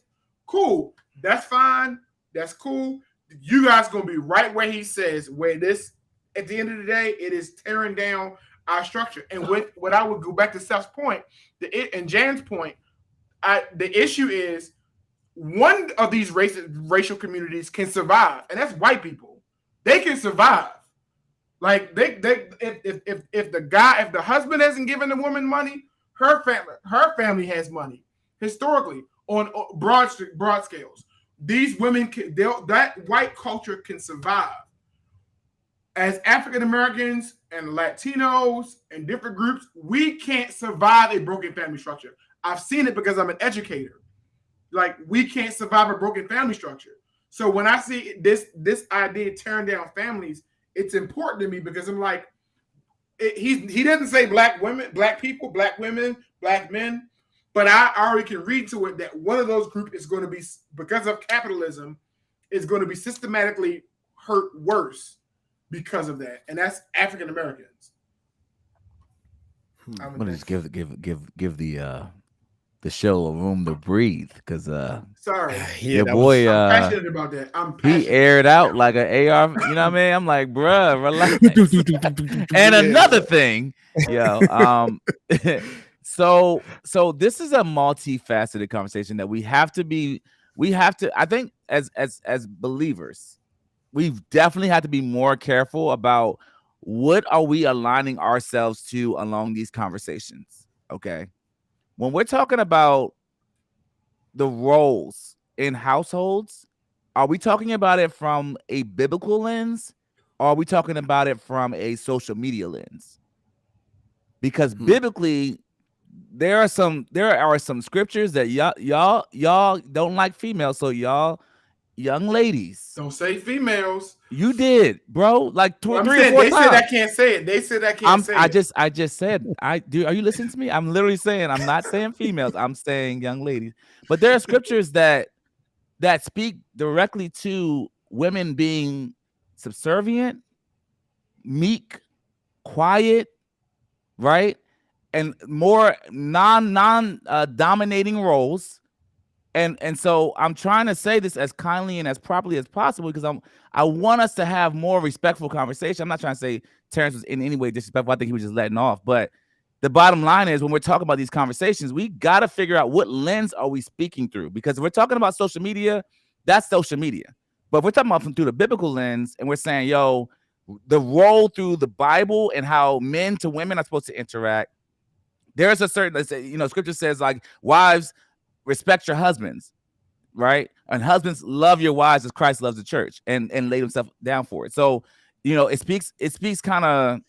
Cool. That's fine. That's cool. You guys gonna be right where he says, where this, at the end of the day, it is tearing down our structure. And what I would go back to Steph's point, and Jan's point, the issue is one of these racial communities can survive, and that's white people. They can survive. Like if the husband hasn't given the woman money, her family has money historically on broad scales. These women that white culture can survive. As African Americans and Latinos and different groups, we can't survive a broken family structure. I've seen it because I'm an educator. Like, we can't survive a broken family structure. So when I see this idea tearing down families, it's important to me because I'm like, he doesn't say black women, black people, black women, black men, but I already can read to it that one of those groups is going to be, because of capitalism, is going to be systematically hurt worse because of that, and that's African Americans. I'm gonna just give the show a room to breathe because sorry, your boy I'm passionate about that. He aired out like an AR. You know what I mean? I'm like, bruh, relax. And another thing, so this is a multifaceted conversation that we have to. I think as believers, we've definitely had to be more careful about what are we aligning ourselves to along these conversations. Okay. When we're talking about the roles in households, are we talking about it from a biblical lens, or are we talking about it from a social media lens? Because biblically, there are some scriptures that y'all don't like females, so y'all young ladies don't say females. You did, bro. Like 3 or 4 times. They said I can't say it. They said I can't say it. I just said Are you listening to me? I'm literally saying, I'm not saying females. I'm saying young ladies. But there are scriptures that speak directly to women being subservient, meek, quiet, right, and more dominating roles. And so I'm trying to say this as kindly and as properly as possible because I want us to have more respectful conversation. I'm not trying to say Terrence was in any way disrespectful. I think he was just letting off. But the bottom line is, when we're talking about these conversations, we got to figure out what lens are we speaking through. Because if we're talking about social media, that's social media. But if we're talking about through the biblical lens, and we're saying, yo, the role through the Bible and how men to women are supposed to interact, there's a certain, scripture says, like, wives, respect your husbands, right? And husbands, love your wives as Christ loves the church and lay himself down for it. So, it speaks kind of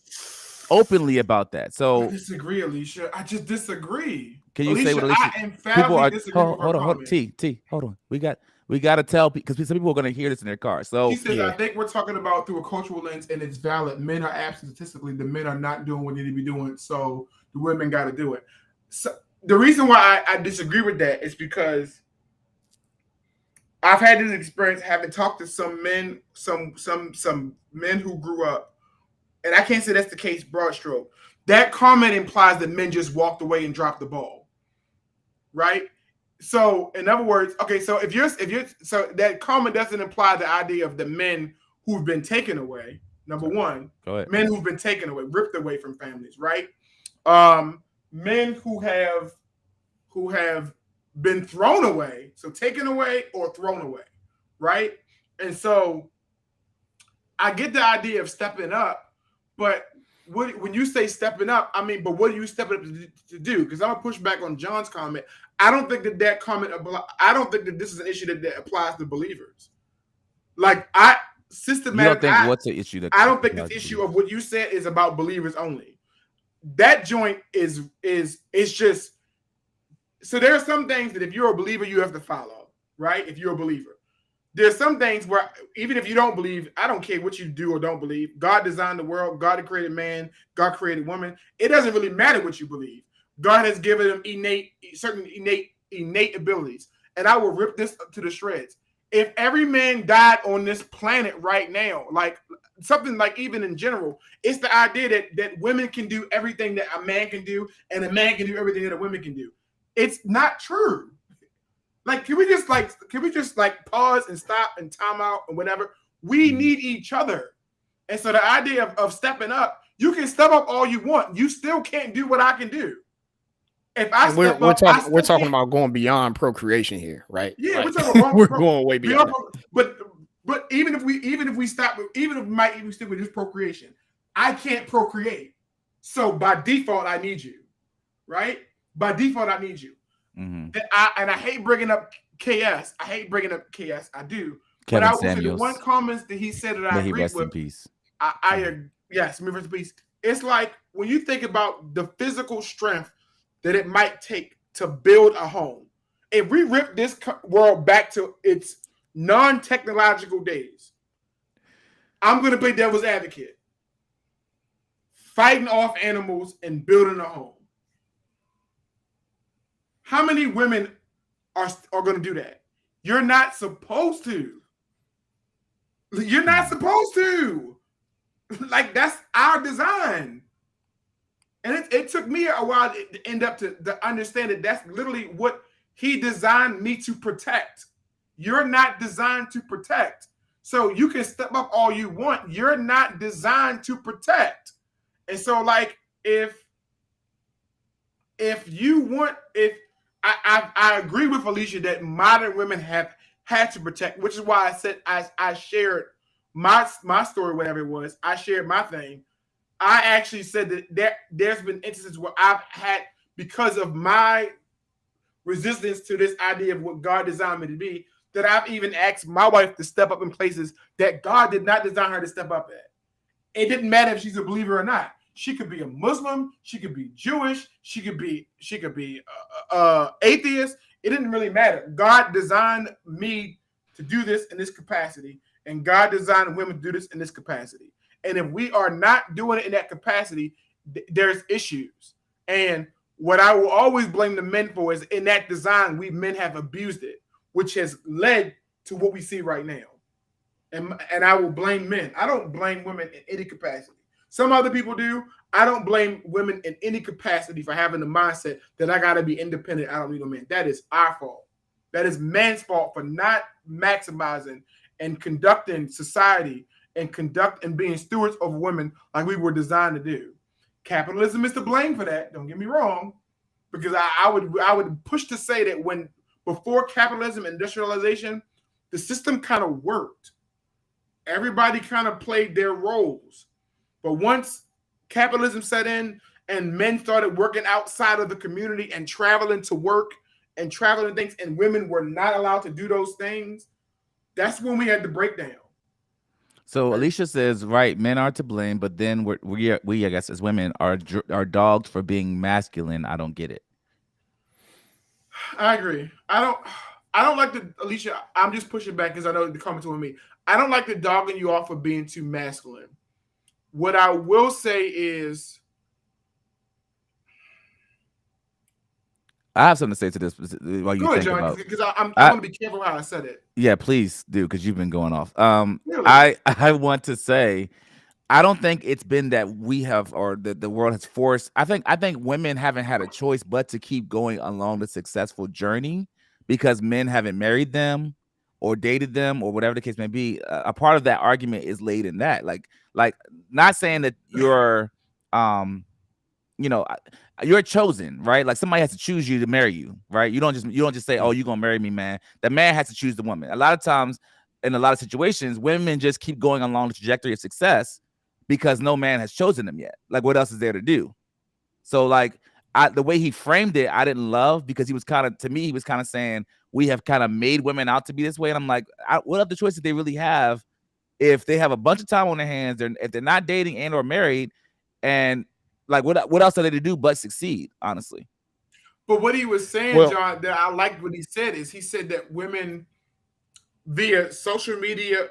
openly about that. So I disagree, Alicia. I just disagree. Can you Alicia, say what Alicia? I emphatically disagree. Hold on. T. Hold on. We got We got to tell because some people are going to hear this in their car. So she says, I think we're talking about through a cultural lens, and it's valid. Men are absent statistically. The men are not doing what they need to be doing, so the women got to do it. So the reason why I disagree with that is because I've had this experience having talked to some men, some men who grew up, and I can't say that's the case broad stroke. That comment implies that men just walked away and dropped the ball, right? So, in other words, okay, so if you're so that comment doesn't imply the idea of the men who've been taken away. Number one, men who've been taken away, ripped away from families, right? Men who have been thrown away, so taken away or thrown away, right? And so I get the idea of stepping up, but when you say stepping up, I mean, but what are you stepping up to do? Because I'm gonna push back on John's comment. I don't think that comment. I don't think that this is an issue that applies to believers. Like systematically, you don't think what's the issue? I don't think this issue of what you said is about believers only. That joint is just. So there are some things that if you're a believer, you have to follow, right? If you're a believer. There's some things where even if you don't believe, I don't care what you do or don't believe. God designed the world. God created man. God created woman. It doesn't really matter what you believe. God has given them certain innate abilities. And I will rip this to the shreds. If every man died on this planet right now, like something like even in general, it's the idea that women can do everything that a man can do and a man can do everything that a woman can do. It's not true. Like, can we just pause and stop and time out and whatever? We need each other. And so the idea of stepping up, you can step up all you want. You still can't do what I can do. If I we're talking about going beyond procreation here, right? Yeah, like, we're talking about we're going way beyond. But even if we stop, even if we might even stick with this procreation, I can't procreate. So by default, I need you, right? By default, I need you. Mm-hmm. And I hate bringing up KS. I do. Kevin but I will Samuels. say the one comment that he said that I agree with. Rest in peace. Yes, rest in peace. It's like when you think about the physical strength that it might take to build a home. If we rip this world back to its non-technological days, I'm going to play devil's advocate. Fighting off animals and building a home. How many women are going to do that? You're not supposed to. You're not supposed to. Like, that's our design. And it took me a while to end up to understand that that's literally what he designed me to protect. You're not designed to protect. So you can step up all you want. You're not designed to protect. And so, like, if I agree with Alicia that modern women have had to protect, which is why I said I shared my story, whatever it was. I shared my thing. I actually said that there's been instances where I've had, because of my resistance to this idea of what God designed me to be, that I've even asked my wife to step up in places that God did not design her to step up at. It didn't matter if she's a believer or not. She could be a Muslim. She could be Jewish. She could be atheist. It didn't really matter. God designed me to do this in this capacity, and God designed women to do this in this capacity. And if we are not doing it in that capacity, there's issues. And what I will always blame the men for is in that design, we men have abused it, which has led to what we see right now. And I will blame men. I don't blame women in any capacity. Some other people do. I don't blame women in any capacity for having the mindset that I got to be independent. I don't need a man. That is our fault. That is man's fault for not maximizing and conducting society and being stewards of women like we were designed to do. Capitalism is to blame for that. Don't get me wrong, because I would push to say that before capitalism and industrialization, the system kind of worked. Everybody kind of played their roles. But once capitalism set in and men started working outside of the community and traveling to work and traveling things, and women were not allowed to do those things, that's when we had the breakdown. So Alicia says, right, men are to blame, but then we I guess as women are dogged for being masculine. I don't get it. I agree. I don't like the Alicia. I'm just pushing back because I know the comments on me. I don't like the dogging you off for being too masculine. What I will say is, I have something to say to this while you think about. Because I want to be careful how I said it. Yeah, please do, because you've been going off. Really? I want to say, I don't think it's been that we have, or the world has forced. I think women haven't had a choice but to keep going along the successful journey because men haven't married them or dated them or whatever the case may be. A part of that argument is laid in that, like not saying that you're, you're chosen, right? Like somebody has to choose you to marry you, right? You don't just say, oh, you're gonna marry me, man. The man has to choose the woman. A lot of times, in a lot of situations, women just keep going along the trajectory of success because no man has chosen them yet. Like, what else is there to do? So, like, the way he framed it, I didn't love, because he was kind of saying we have kind of made women out to be this way. And I'm like, what other choices they really have if they have a bunch of time on their hands, if they're not dating and or married, and like, what else are they to do but succeed, honestly? But what he was saying, John, that I liked what he said, is he said that women via social media,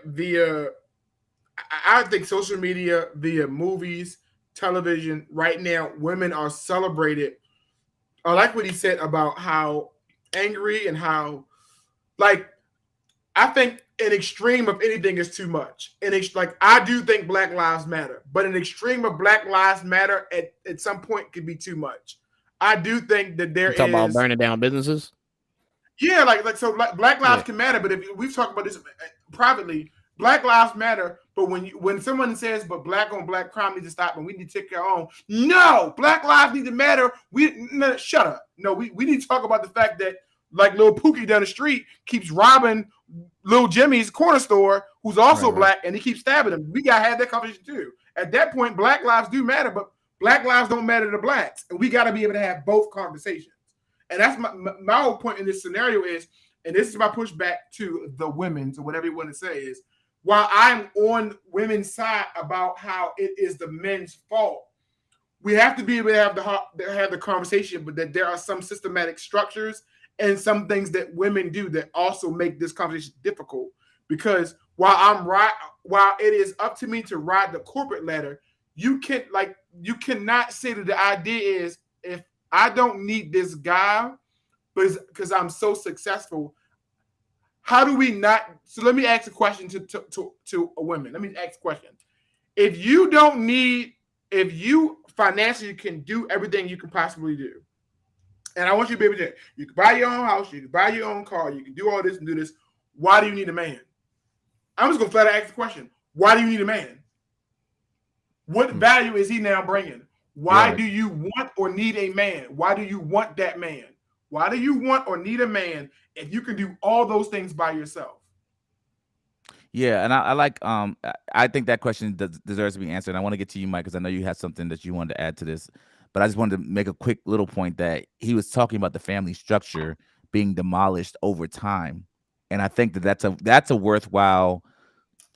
I think social media, via movies, television, right now, women are celebrated. I like what he said about how angry and how, like, I think an extreme of anything is too much. And like, I do think Black Lives Matter, but an extreme of Black Lives Matter at some point could be too much. I do think that there is talking about burning down businesses. Yeah, like so Black Lives can matter, but if we've talked about this privately, Black Lives Matter, but when someone says, but black on black crime needs to stop and we need to take care of, no, Black lives need to matter. Shut up. No, we need to talk about the fact that, like, Lil Pookie down the street keeps robbing Lil Jimmy's corner store, who's also black, and he keeps stabbing him. We gotta have that conversation too. At that point, Black lives do matter, but Black lives don't matter to blacks, and we got to be able to have both conversations. And that's my whole point in this scenario is, and this is my pushback to the women, to whatever you want to say, is while I'm on women's side about how it is the men's fault, we have to be able to have the conversation, but that there are some systematic structures and some things that women do that also make this conversation difficult. Because while it is up to me to ride the corporate ladder, you cannot say that the idea is, if I don't need this guy, because I'm so successful, how do we not? So let me ask a question to a woman. Let me ask a question. If you financially can do everything you can possibly do, and I want you to be able to, you can buy your own house, you can buy your own car, you can do all this and do this, why do you need a man? I'm just going to flat out ask the question. Why do you need a man? What value is he now bringing? Why do you want or need a man? Why do you want that man? Why do you want or need a man if you can do all those things by yourself? Yeah, and I like I think that question deserves to be answered. And I want to get to you, Mike, because I know you had something that you wanted to add to this. But I just wanted to make a quick little point that he was talking about the family structure being demolished over time, and I think that's a worthwhile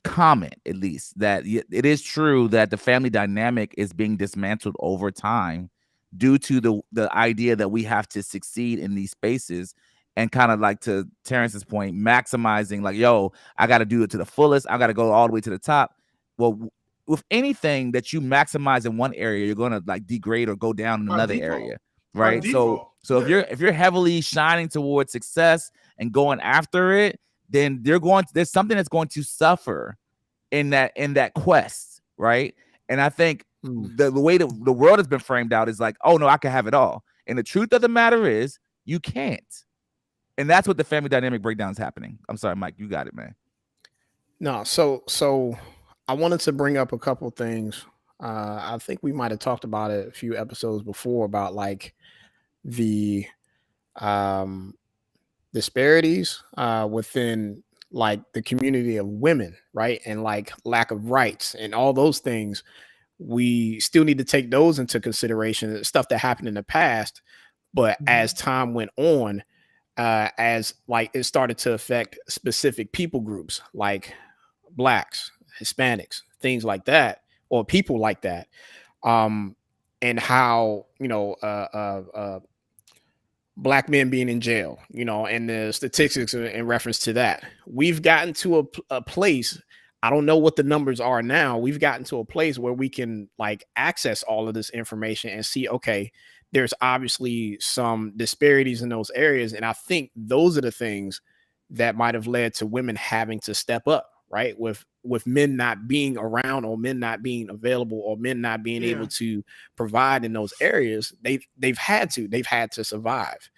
comment, at least, that it is true that the family dynamic is being dismantled over time due to the idea that we have to succeed in these spaces, and kind of, like, to Terrence's point, maximizing, like, yo, I got to do it to the fullest, I got to go all the way to the top. Well, with anything that you maximize in one area, you're going to, like, degrade or go down in another area, right? So if you're heavily shining towards success and going after it, then there's something that's going to suffer in that quest, right? And I think the way the world has been framed out is like, oh no, I can have it all. And the truth of the matter is, you can't. And that's what the family dynamic breakdown is happening. I'm sorry, Mike, you got it, man. No, so I wanted to bring up a couple things. I think we might have talked about it a few episodes before about, like, the disparities within, like, the community of women, right? And, like, lack of rights and all those things. We still need to take those into consideration, stuff that happened in the past. But as time went on, as, like, it started to affect specific people groups like blacks, Hispanics, things like that, or people like that, and how, black men being in jail, and the statistics in reference to that. We've gotten to a place, I don't know what the numbers are now. We've gotten to a place where we can access all of this information and see, okay, there's obviously some disparities in those areas. And I think those are the things that might have led to women having to step up, right? With men not being around, or men not being available, or men not being able to provide in those areas. They've had to survive.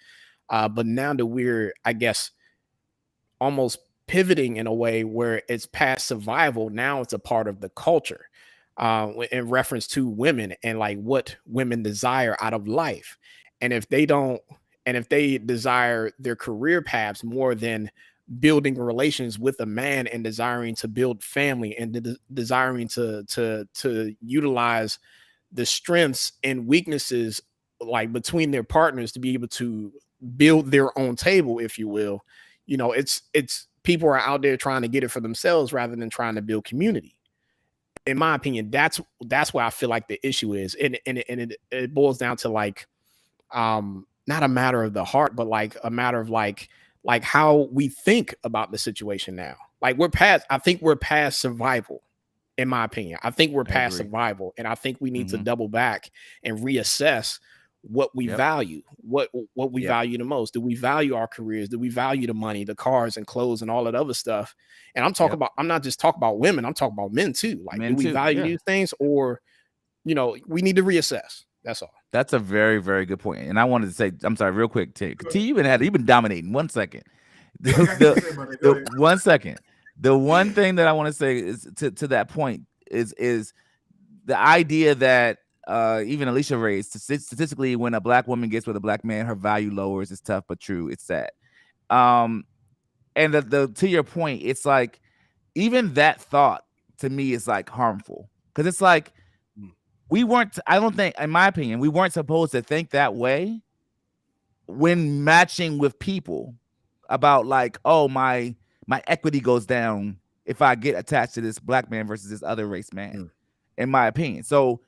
But now that we're, I guess, almost pivoting in a way where it's past survival, now it's a part of the culture, in reference to women and what women desire out of life. And if they desire their career paths more than building relations with a man and desiring to build family and desiring to utilize the strengths and weaknesses between their partners to be able to build their own table, if you will, it's people are out there trying to get it for themselves rather than trying to build community. In my opinion, that's where I feel like the issue is. And it boils down to not a matter of the heart, but a matter of how we think about the situation now. I think we're past survival, in my opinion. I think we're past survival. And I think we need to double back and reassess what we value, what we value the most. Do we value our careers? Do we value the money, the cars and clothes and all that other stuff? And I'm talking about, I'm not just talking about women, I'm talking about men too. Do we value these things, or, we need to reassess? That's all. That's a very, very good point. And I wanted to say, I'm sorry, real quick, T, you've been dominating. 1 second. 1 second. The one thing that I want to say is to that point is the idea that even Alicia raised, statistically, when a black woman gets with a black man, her value lowers. It's tough, but true. It's sad. And to your point, it's even that thought to me is harmful, because it's we weren't, I don't think, in my opinion, we weren't supposed to think that way when matching with people about oh, my equity goes down if I get attached to this black man versus this other race man, in my opinion. So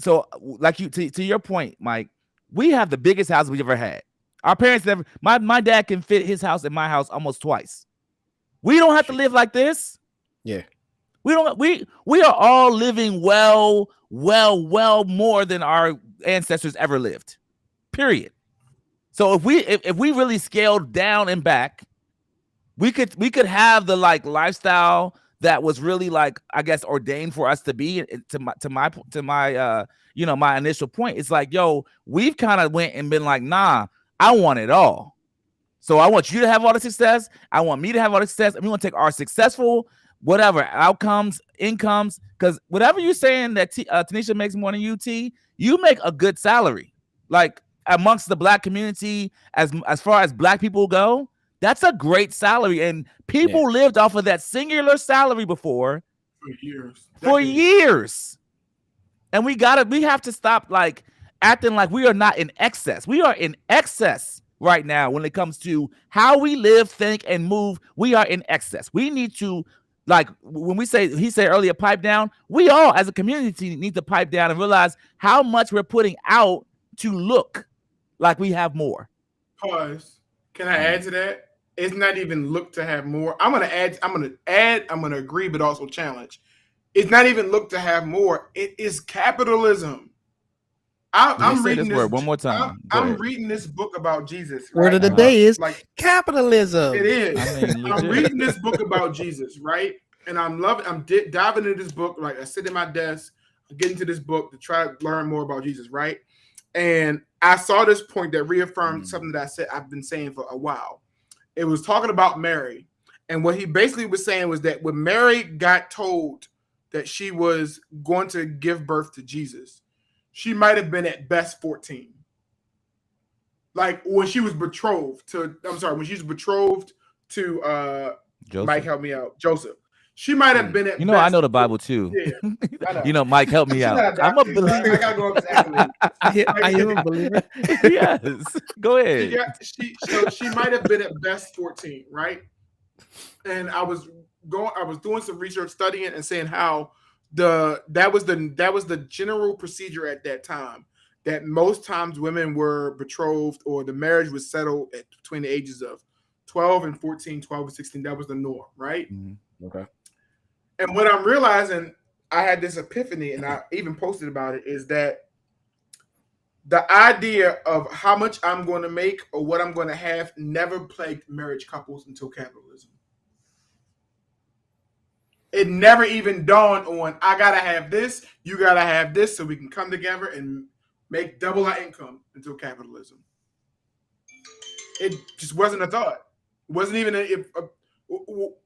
to your point, Mike, we have the biggest house we've ever had. Our parents never, my dad can fit his house in my house almost twice. We don't have to live like this. Yeah. We are all living well more than our ancestors ever lived. Period. So if we really scaled down and back, we could have the lifestyle that was really I guess ordained for us to be. To my my initial point, it's we've kind of went and been nah, I want it all. So I want you to have all the success. I want me to have all the success. And we want to take our successful whatever outcomes, incomes, because whatever you're saying that Tanisha makes more than you, T, you make a good salary. Amongst the black community, as far as black people go, that's a great salary. And people lived off of that singular salary before for years. And we have to stop acting like we are not in excess. We are in excess right now when it comes to how we live, think, and move. We are in excess. We need to, when he said earlier, pipe down, we all as a community need to pipe down and realize how much we're putting out to look like we have more. Pause. Can I add to that? It's not even look to have more. I'm gonna agree, but also challenge. It's not even look to have more. It is capitalism. I'm reading this word one more time. I'm reading this book about Jesus. Right? Word of the day is capitalism. It is. I'm reading this book about Jesus, right? And I'm diving into this book. I sit at my desk, I get into this book to try to learn more about Jesus, right? And I saw this point that reaffirmed something that I've been saying for a while. It was talking about Mary. And what he basically was saying was that when Mary got told that she was going to give birth to Jesus, she might have been at best 14. When she was betrothed to Joseph. Mike, help me out, Joseph. She might have been at best I know the Bible too. Yeah. Mike, help me out. I'm a believer. I gotta go up to I am a believer. Yes. Go ahead. She might have been at best 14, right? And I was doing some research, studying and saying how that was the general procedure at that time. that most times women were betrothed or the marriage was settled between the ages of 12 and 14, 12 and 16. That was the norm, right? Mm-hmm. Okay. And what I'm realizing, I had this epiphany, and I even posted about it, is that the idea of how much I'm going to make or what I'm going to have never plagued marriage couples until capitalism. It never even dawned on, I got to have this, you got to have this, so we can come together and make double our income until capitalism. It just wasn't a thought. It wasn't even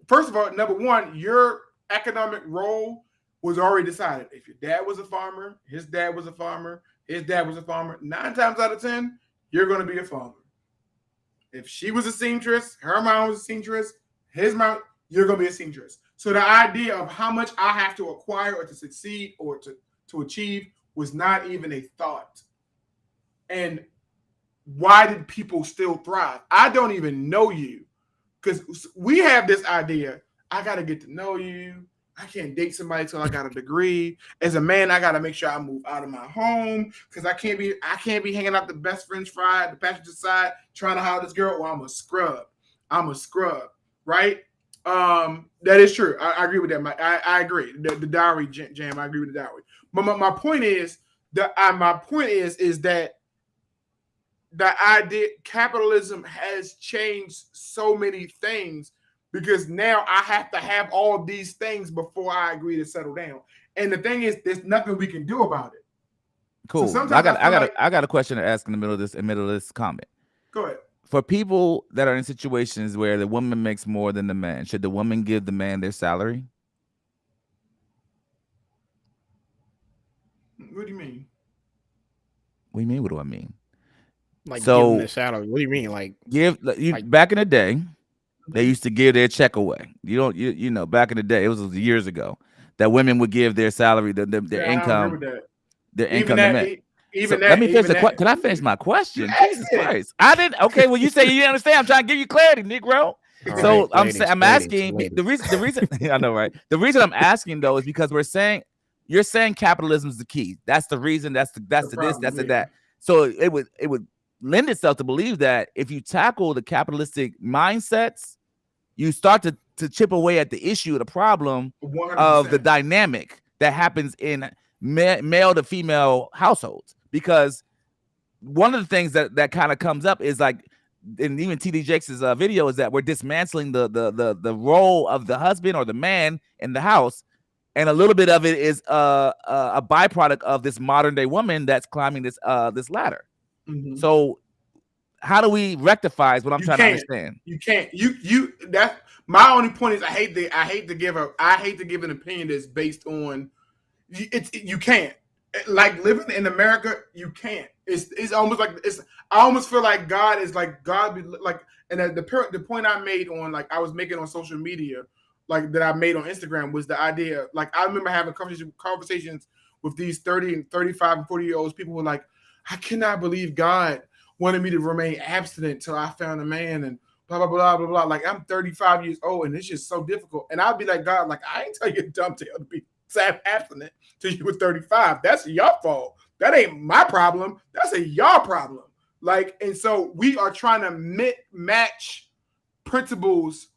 first of all, number one, your economic role was already decided. If your dad was a farmer, his dad was a farmer, his dad was a farmer, 9 times out of 10, you're going to be a farmer. If she was a seamstress, her mom was a seamstress, his mom, you're going to be a seamstress. So the idea of how much I have to acquire or to succeed or to achieve was not even a thought. And why did people still thrive? I don't even know you, because we have this idea, I got to get to know you. I can't date somebody till I got a degree. As a man, I got to make sure I move out of my home, because I can't be hanging out the best French fry at the passenger side trying to hire this girl, or I'm a scrub. Right? That is true. I agree with that. I agree. The dowry jam. I agree with the dowry. But my point is that the idea capitalism has changed so many things, because now I have to have all these things before I agree to settle down. And the thing is, there's nothing we can do about it. Cool. So I got a question to ask in the middle of this comment. Go ahead. For people that are in situations where the woman makes more than the man, should the woman give the man their salary? What do you mean? What do you mean? What do I mean? Like, so, giving their salary. What do you mean? Like, back in the day, they used to give their check away. You know, back in the day, it was years ago, that women would give their salary, their income, their income to men. Let me finish Can I finish my question? Jesus Christ. I didn't. Okay, well, you say you didn't understand. I'm trying to give you clarity, Negro. So I'm asking the reason I know, right? The reason I'm asking though is because you're saying capitalism is the key. That's the reason. That's the this. That's the that. So it would lend itself to believe that if you tackle the capitalistic mindsets, you start to chip away at the issue, the problem 100%. Of the dynamic that happens in male to female households. Because one of the things that kind of comes up is like, and even TD Jakes' video, is that we're dismantling the role of the husband or the man in the house, and a little bit of it is a byproduct of this modern day woman that's climbing this ladder. Mm-hmm. So how do we rectify is what I'm trying to understand. You can't. That's my only point is I hate to give an opinion that's based on you can't. Like living in America, you can't. It's almost like I almost feel like God is like God. Like, and the point I made on like I was making on social media, like that I made on Instagram, was the idea. Like I remember having conversations with these 30 and 35 and 40-year-olds. People were like, I cannot believe God wanted me to remain abstinent till I found a man, and blah blah blah blah blah. Like I'm 35 years old, and it's just so difficult. And I'd be like, God, like I ain't tell you dumb tale to be abstinent till you were 35. That's your fault. That ain't my problem. That's your problem. Like, and so we are trying to match principles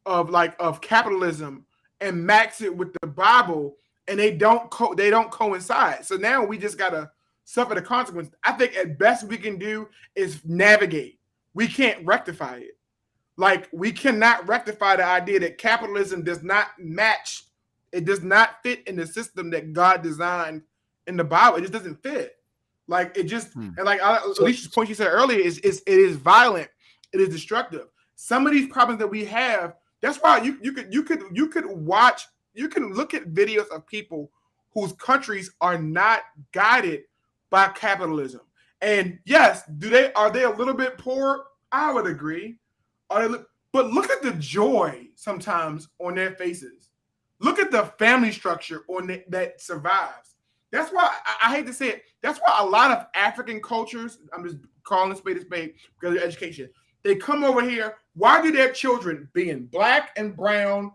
of capitalism and max it with the Bible, and they don't coincide. So now we just gotta suffer the consequence. I think at best we can do is navigate. We can't rectify it. Like we cannot rectify the idea that capitalism does not match. It does not fit in the system that God designed in the Bible. It just doesn't fit. Like it just and like Alicia's point she said earlier is it is violent. It is destructive. Some of these problems that we have. That's why you could watch. You can look at videos of people whose countries are not guided by capitalism. And yes, are they a little bit poor? I would agree. But look at the joy sometimes on their faces. Look at the family structure that survives. That's why I hate to say it. That's why a lot of African cultures, I'm just calling a spade because of education, they come over here. Why do their children, being black and brown,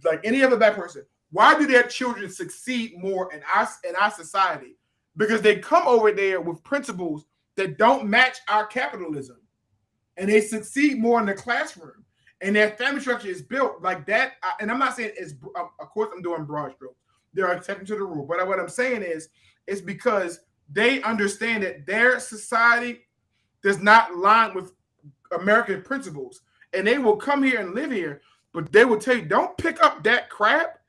like any other black person, why do their children succeed more in our society? because they come over there with principles that don't match our capitalism, and they succeed more in the classroom, and their family structure is built like that. And I'm not saying it's, of course, I'm doing broad strokes. There are exceptions to the rule, but what I'm saying is, it's because they understand that their society does not line with American principles, and they will come here and live here, but they will tell you, don't pick up that crap.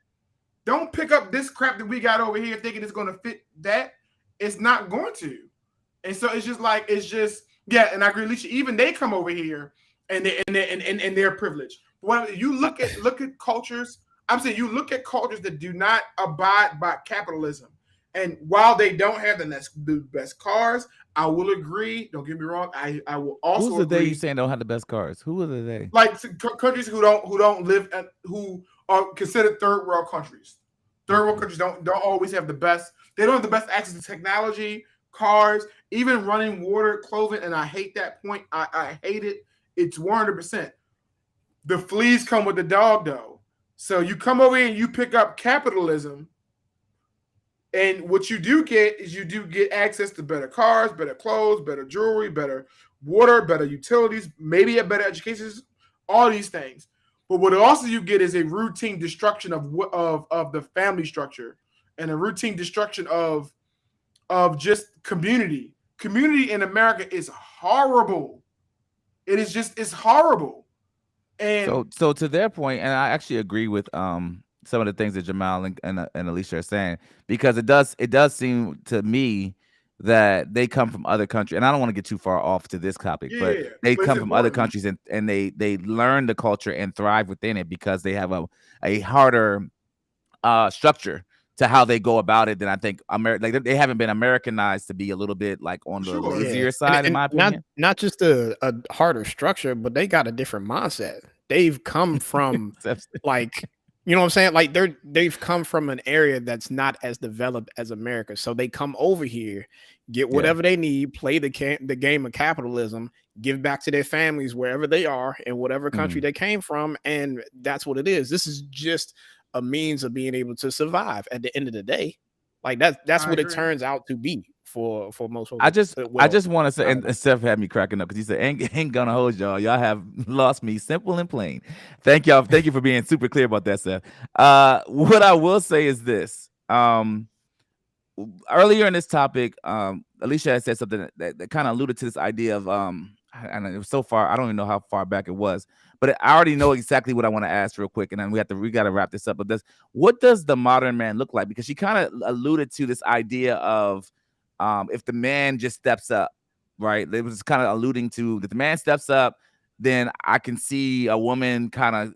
Don't pick up this crap that we got over here thinking it's going to fit that. It's not going to. And so it's just yeah, and I agree, Alicia, even they come over here and they're privileged. When you look at cultures, I'm saying you look at cultures that do not abide by capitalism. And while they don't have the best cars, I will agree. Don't get me wrong. I will also Who's the agree. they you saying don't have the best cars? Who are the they? Like countries who don't live who are considered third world countries. Third world countries don't always have the best. They don't have the best access to technology, cars, even running water, clothing. And I hate that point. I hate it. It's 100%. The fleas come with the dog, though. So you come over here and you pick up capitalism. And what you do get is you do get access to better cars, better clothes, better jewelry, better water, better utilities, maybe a better education, all these things. But what also you get is a routine destruction of the family structure and a routine destruction of just community. Community in America is horrible. It's horrible. And so to their point, and I actually agree with some of the things that Jamal and Alicia are saying, because it does seem to me that they come from other countries, and I don't want to get too far off to this topic, but they come from other countries and they learn the culture and thrive within it because they have a harder structure to how they go about it than I think they haven't been Americanized to be a little bit like on the easier side, in my opinion. Not just a harder structure, but they got a different mindset. They've come from like, you know what I'm saying? Like they've come from an area that's not as developed as America. So they come over here, get whatever they need, play the game of capitalism, give back to their families wherever they are in whatever country they came from. And that's what it is. This is just a means of being able to survive at the end of the day. Like that's what it turns out to be for most folks. I just want to say, and Steph had me cracking up because he said, ain't gonna hold y'all. Y'all have lost me, simple and plain. Thank y'all. Thank you for being super clear about that, Steph. What I will say is this. Earlier in this topic, Alicia had said something that kind of alluded to this idea of and it was so far, I don't even know how far back it was, but I already know exactly what I want to ask real quick, and then we got to wrap this up. But what does the modern man look like? Because she kind of alluded to this idea of if the man just steps up, right? It was kind of alluding to that the man steps up, then I can see a woman kind of,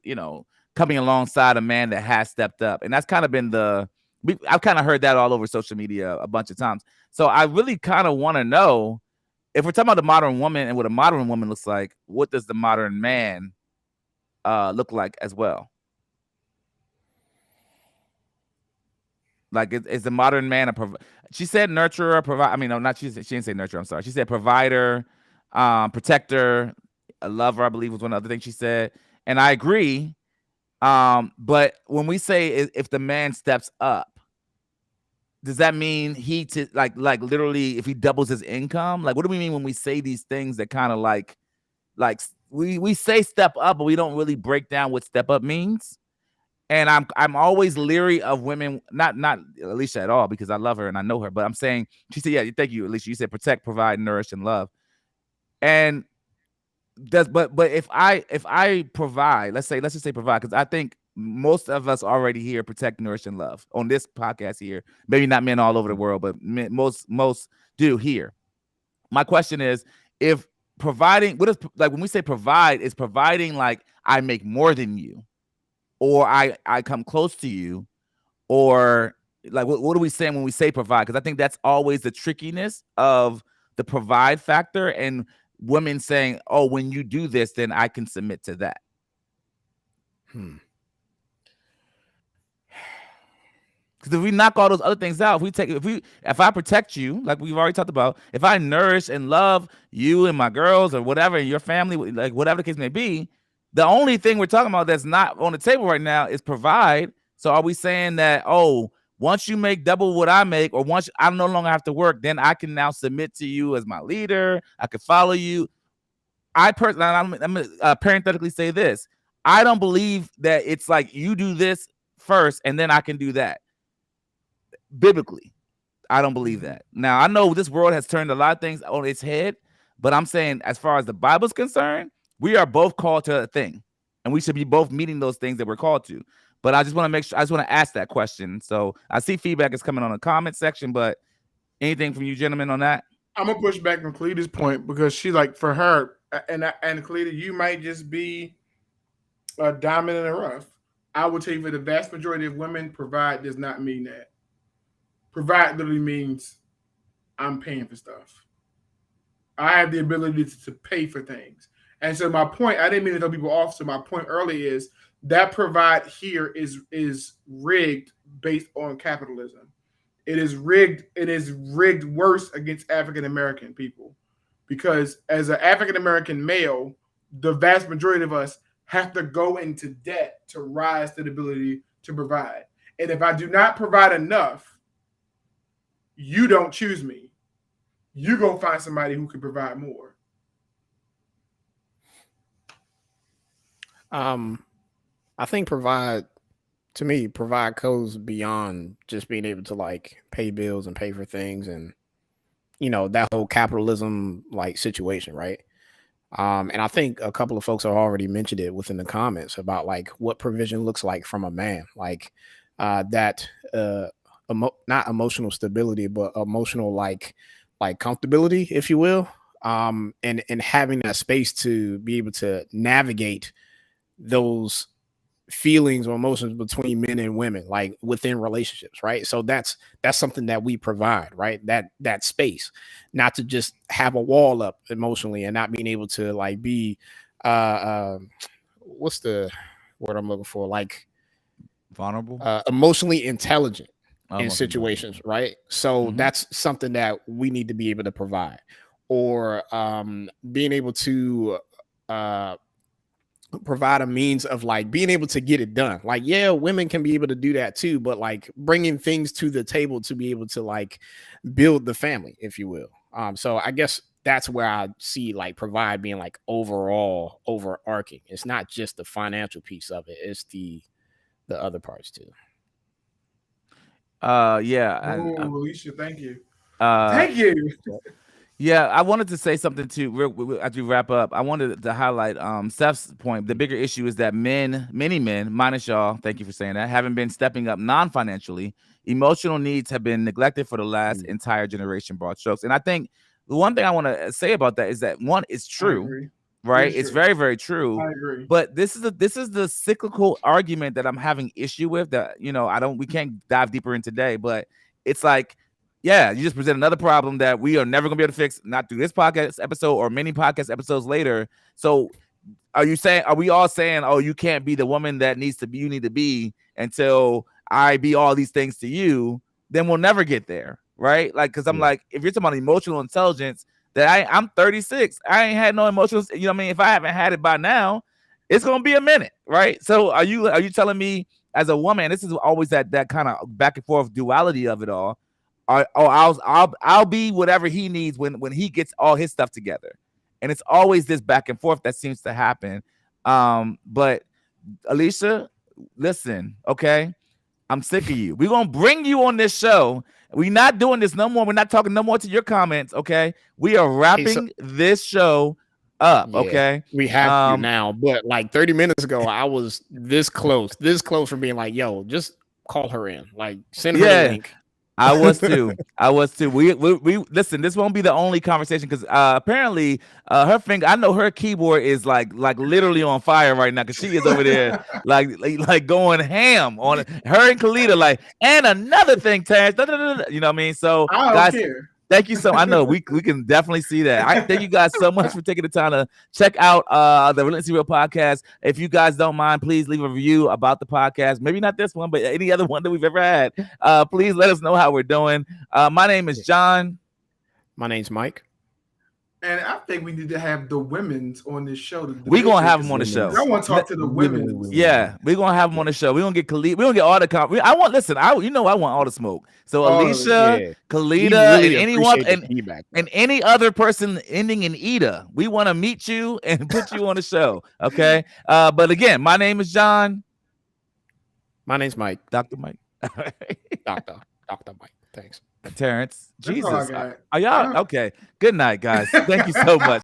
coming alongside a man that has stepped up. And that's kind of been I've kind of heard that all over social media a bunch of times. So I really kind of want to know, if we're talking about the modern woman and what a modern woman looks like, what does the modern man look like as well? Like, is the modern man she said nurturer, provide. I mean, no, not she didn't say nurturer. I'm sorry. She said provider, protector, a lover, I believe was one other thing she said. And I agree. But when we say if the man steps up, does that mean like literally if he doubles his income? Like, what do we mean when we say these things that kind of like we say step up, but we don't really break down what step up means? And I'm always leery of women, not Alicia at all, because I love her and I know her, but I'm saying, she said, yeah, thank you, Alicia. You said protect, provide, nourish, and love. And but if I provide, let's just say provide, because I think most of us already here protect, nourish, and love on this podcast here. Maybe not men all over the world, but most do here. My question is, if providing, what is, like, when we say provide, is providing like I make more than you, or I come close to you, or like what are we saying when we say provide? Because I think that's always the trickiness of the provide factor, and women saying, oh, when you do this, then I can submit to that. Because if we knock all those other things out, if I protect you, like we've already talked about, if I nourish and love you and my girls or whatever, and your family, like whatever the case may be, the only thing we're talking about that's not on the table right now is provide. So are we saying that, oh, Once you make double what I make, or once I no longer have to work, then I can now submit to you as my leader. I can follow you. I'm gonna parenthetically say this. I don't believe that it's like you do this first and then I can do that. Biblically, I don't believe that. Now, I know this world has turned a lot of things on its head, but I'm saying as far as the Bible's concerned, we are both called to a thing, and we should be both meeting those things that we're called to. But I just want to make sure, I just want to ask that question. So I see feedback is coming on the comment section, but anything from you gentlemen on that? I'm gonna push back on Cleda's point because she like for her and Cleda, you might just be a diamond in the rough. I will tell you, for the vast majority of women, provide does not mean that. Provide literally means I'm paying for stuff. I have the ability to pay for things. And so my point, I didn't mean to throw people off. So my point earlier is that provide here is rigged based on capitalism. It is rigged. It is rigged worse against African American people, because as an African American male, the vast majority of us have to go into debt to rise to the ability to provide. And if I do not provide enough, you don't choose me. You go find somebody who can provide more. I think provide goes beyond just being able to like pay bills and pay for things and, you know, that whole capitalism like situation, right? And I think a couple of folks have already mentioned it within the comments about like what provision looks like from a man, like not emotional stability, but emotional like comfortability, if you will, and having that space to be able to navigate those feelings or emotions between men and women, like within relationships, right? So that's something that we provide, right? That space, not to just have a wall up emotionally and not being able to like be what's the word I'm looking for, like vulnerable, emotionally intelligent in situations, right? So that's something that we need to be able to provide, or being able to provide a means of like being able to get it done. Like, yeah, women can be able to do that too, but like bringing things to the table to be able to like build the family, if you will. So I guess that's where I see like provide being like overall overarching. It's not just the financial piece of it, it's the other parts too. Yeah. Alicia, thank you. Thank you. Yeah, I wanted to say something too as we wrap up. I wanted to highlight Steph's point. The bigger issue is that many men, minus y'all, thank you for saying that, haven't been stepping up non-financially. Emotional needs have been neglected for the last entire generation, broad strokes. And I think the one thing I want to say about that is that one is true, right? It's very, very true. I agree. But this is the cyclical argument that I'm having issue with, that, you know, we can't dive deeper in today, but it's like, yeah, you just present another problem that we are never gonna be able to fix, not through this podcast episode or many podcast episodes later. So are we all saying, oh, you can't be the woman that you need to be until I be all these things to you? Then we'll never get there, right? Like, because I'm like, if you're talking about emotional intelligence, that I'm 36, I ain't had no emotional, you know what I mean? If I haven't had it by now, it's gonna be a minute, right? So are you telling me as a woman, this is always that kind of back and forth duality of it all? I'll be whatever he needs when he gets all his stuff together, and it's always this back and forth that seems to happen. But Alicia, listen, okay, I'm sick of you. We're gonna bring you on this show. We're not doing this no more. We're not talking no more to your comments. Okay, we are wrapping this show up. Yeah, okay, we have to now. But like 30 minutes ago, I was this close from being like, yo, just call her in, like send her the link. I was too. We listen. This won't be the only conversation, because apparently her finger. I know her keyboard is like literally on fire right now, because she is over there like going ham on it. Her and Kalita like. And another thing, Terrence. You know what I mean? So I don't care. Thank you so much. I know we can definitely see that. I thank you guys so much for taking the time to check out the Relentlessly Real podcast. If you guys don't mind, please leave a review about the podcast. Maybe not this one, but any other one that we've ever had. Please let us know how we're doing. My name is John. My name's Mike. And I think we need to have the women's on this show. We're gonna have them on the show. I want to talk to the women. Yeah, we're gonna have them on the show. We're gonna get Khalid. We're gonna get all the I want I want all the smoke. So Alicia, Khalida, really and anyone and any other person ending in Ida, we want to meet you and put you on the show. Okay. But again, my name is John. My name's Mike. Dr. Mike. Dr. Mike. Thanks. Terrence. Jesus. Are y'all okay? Good night, guys. Thank you so much.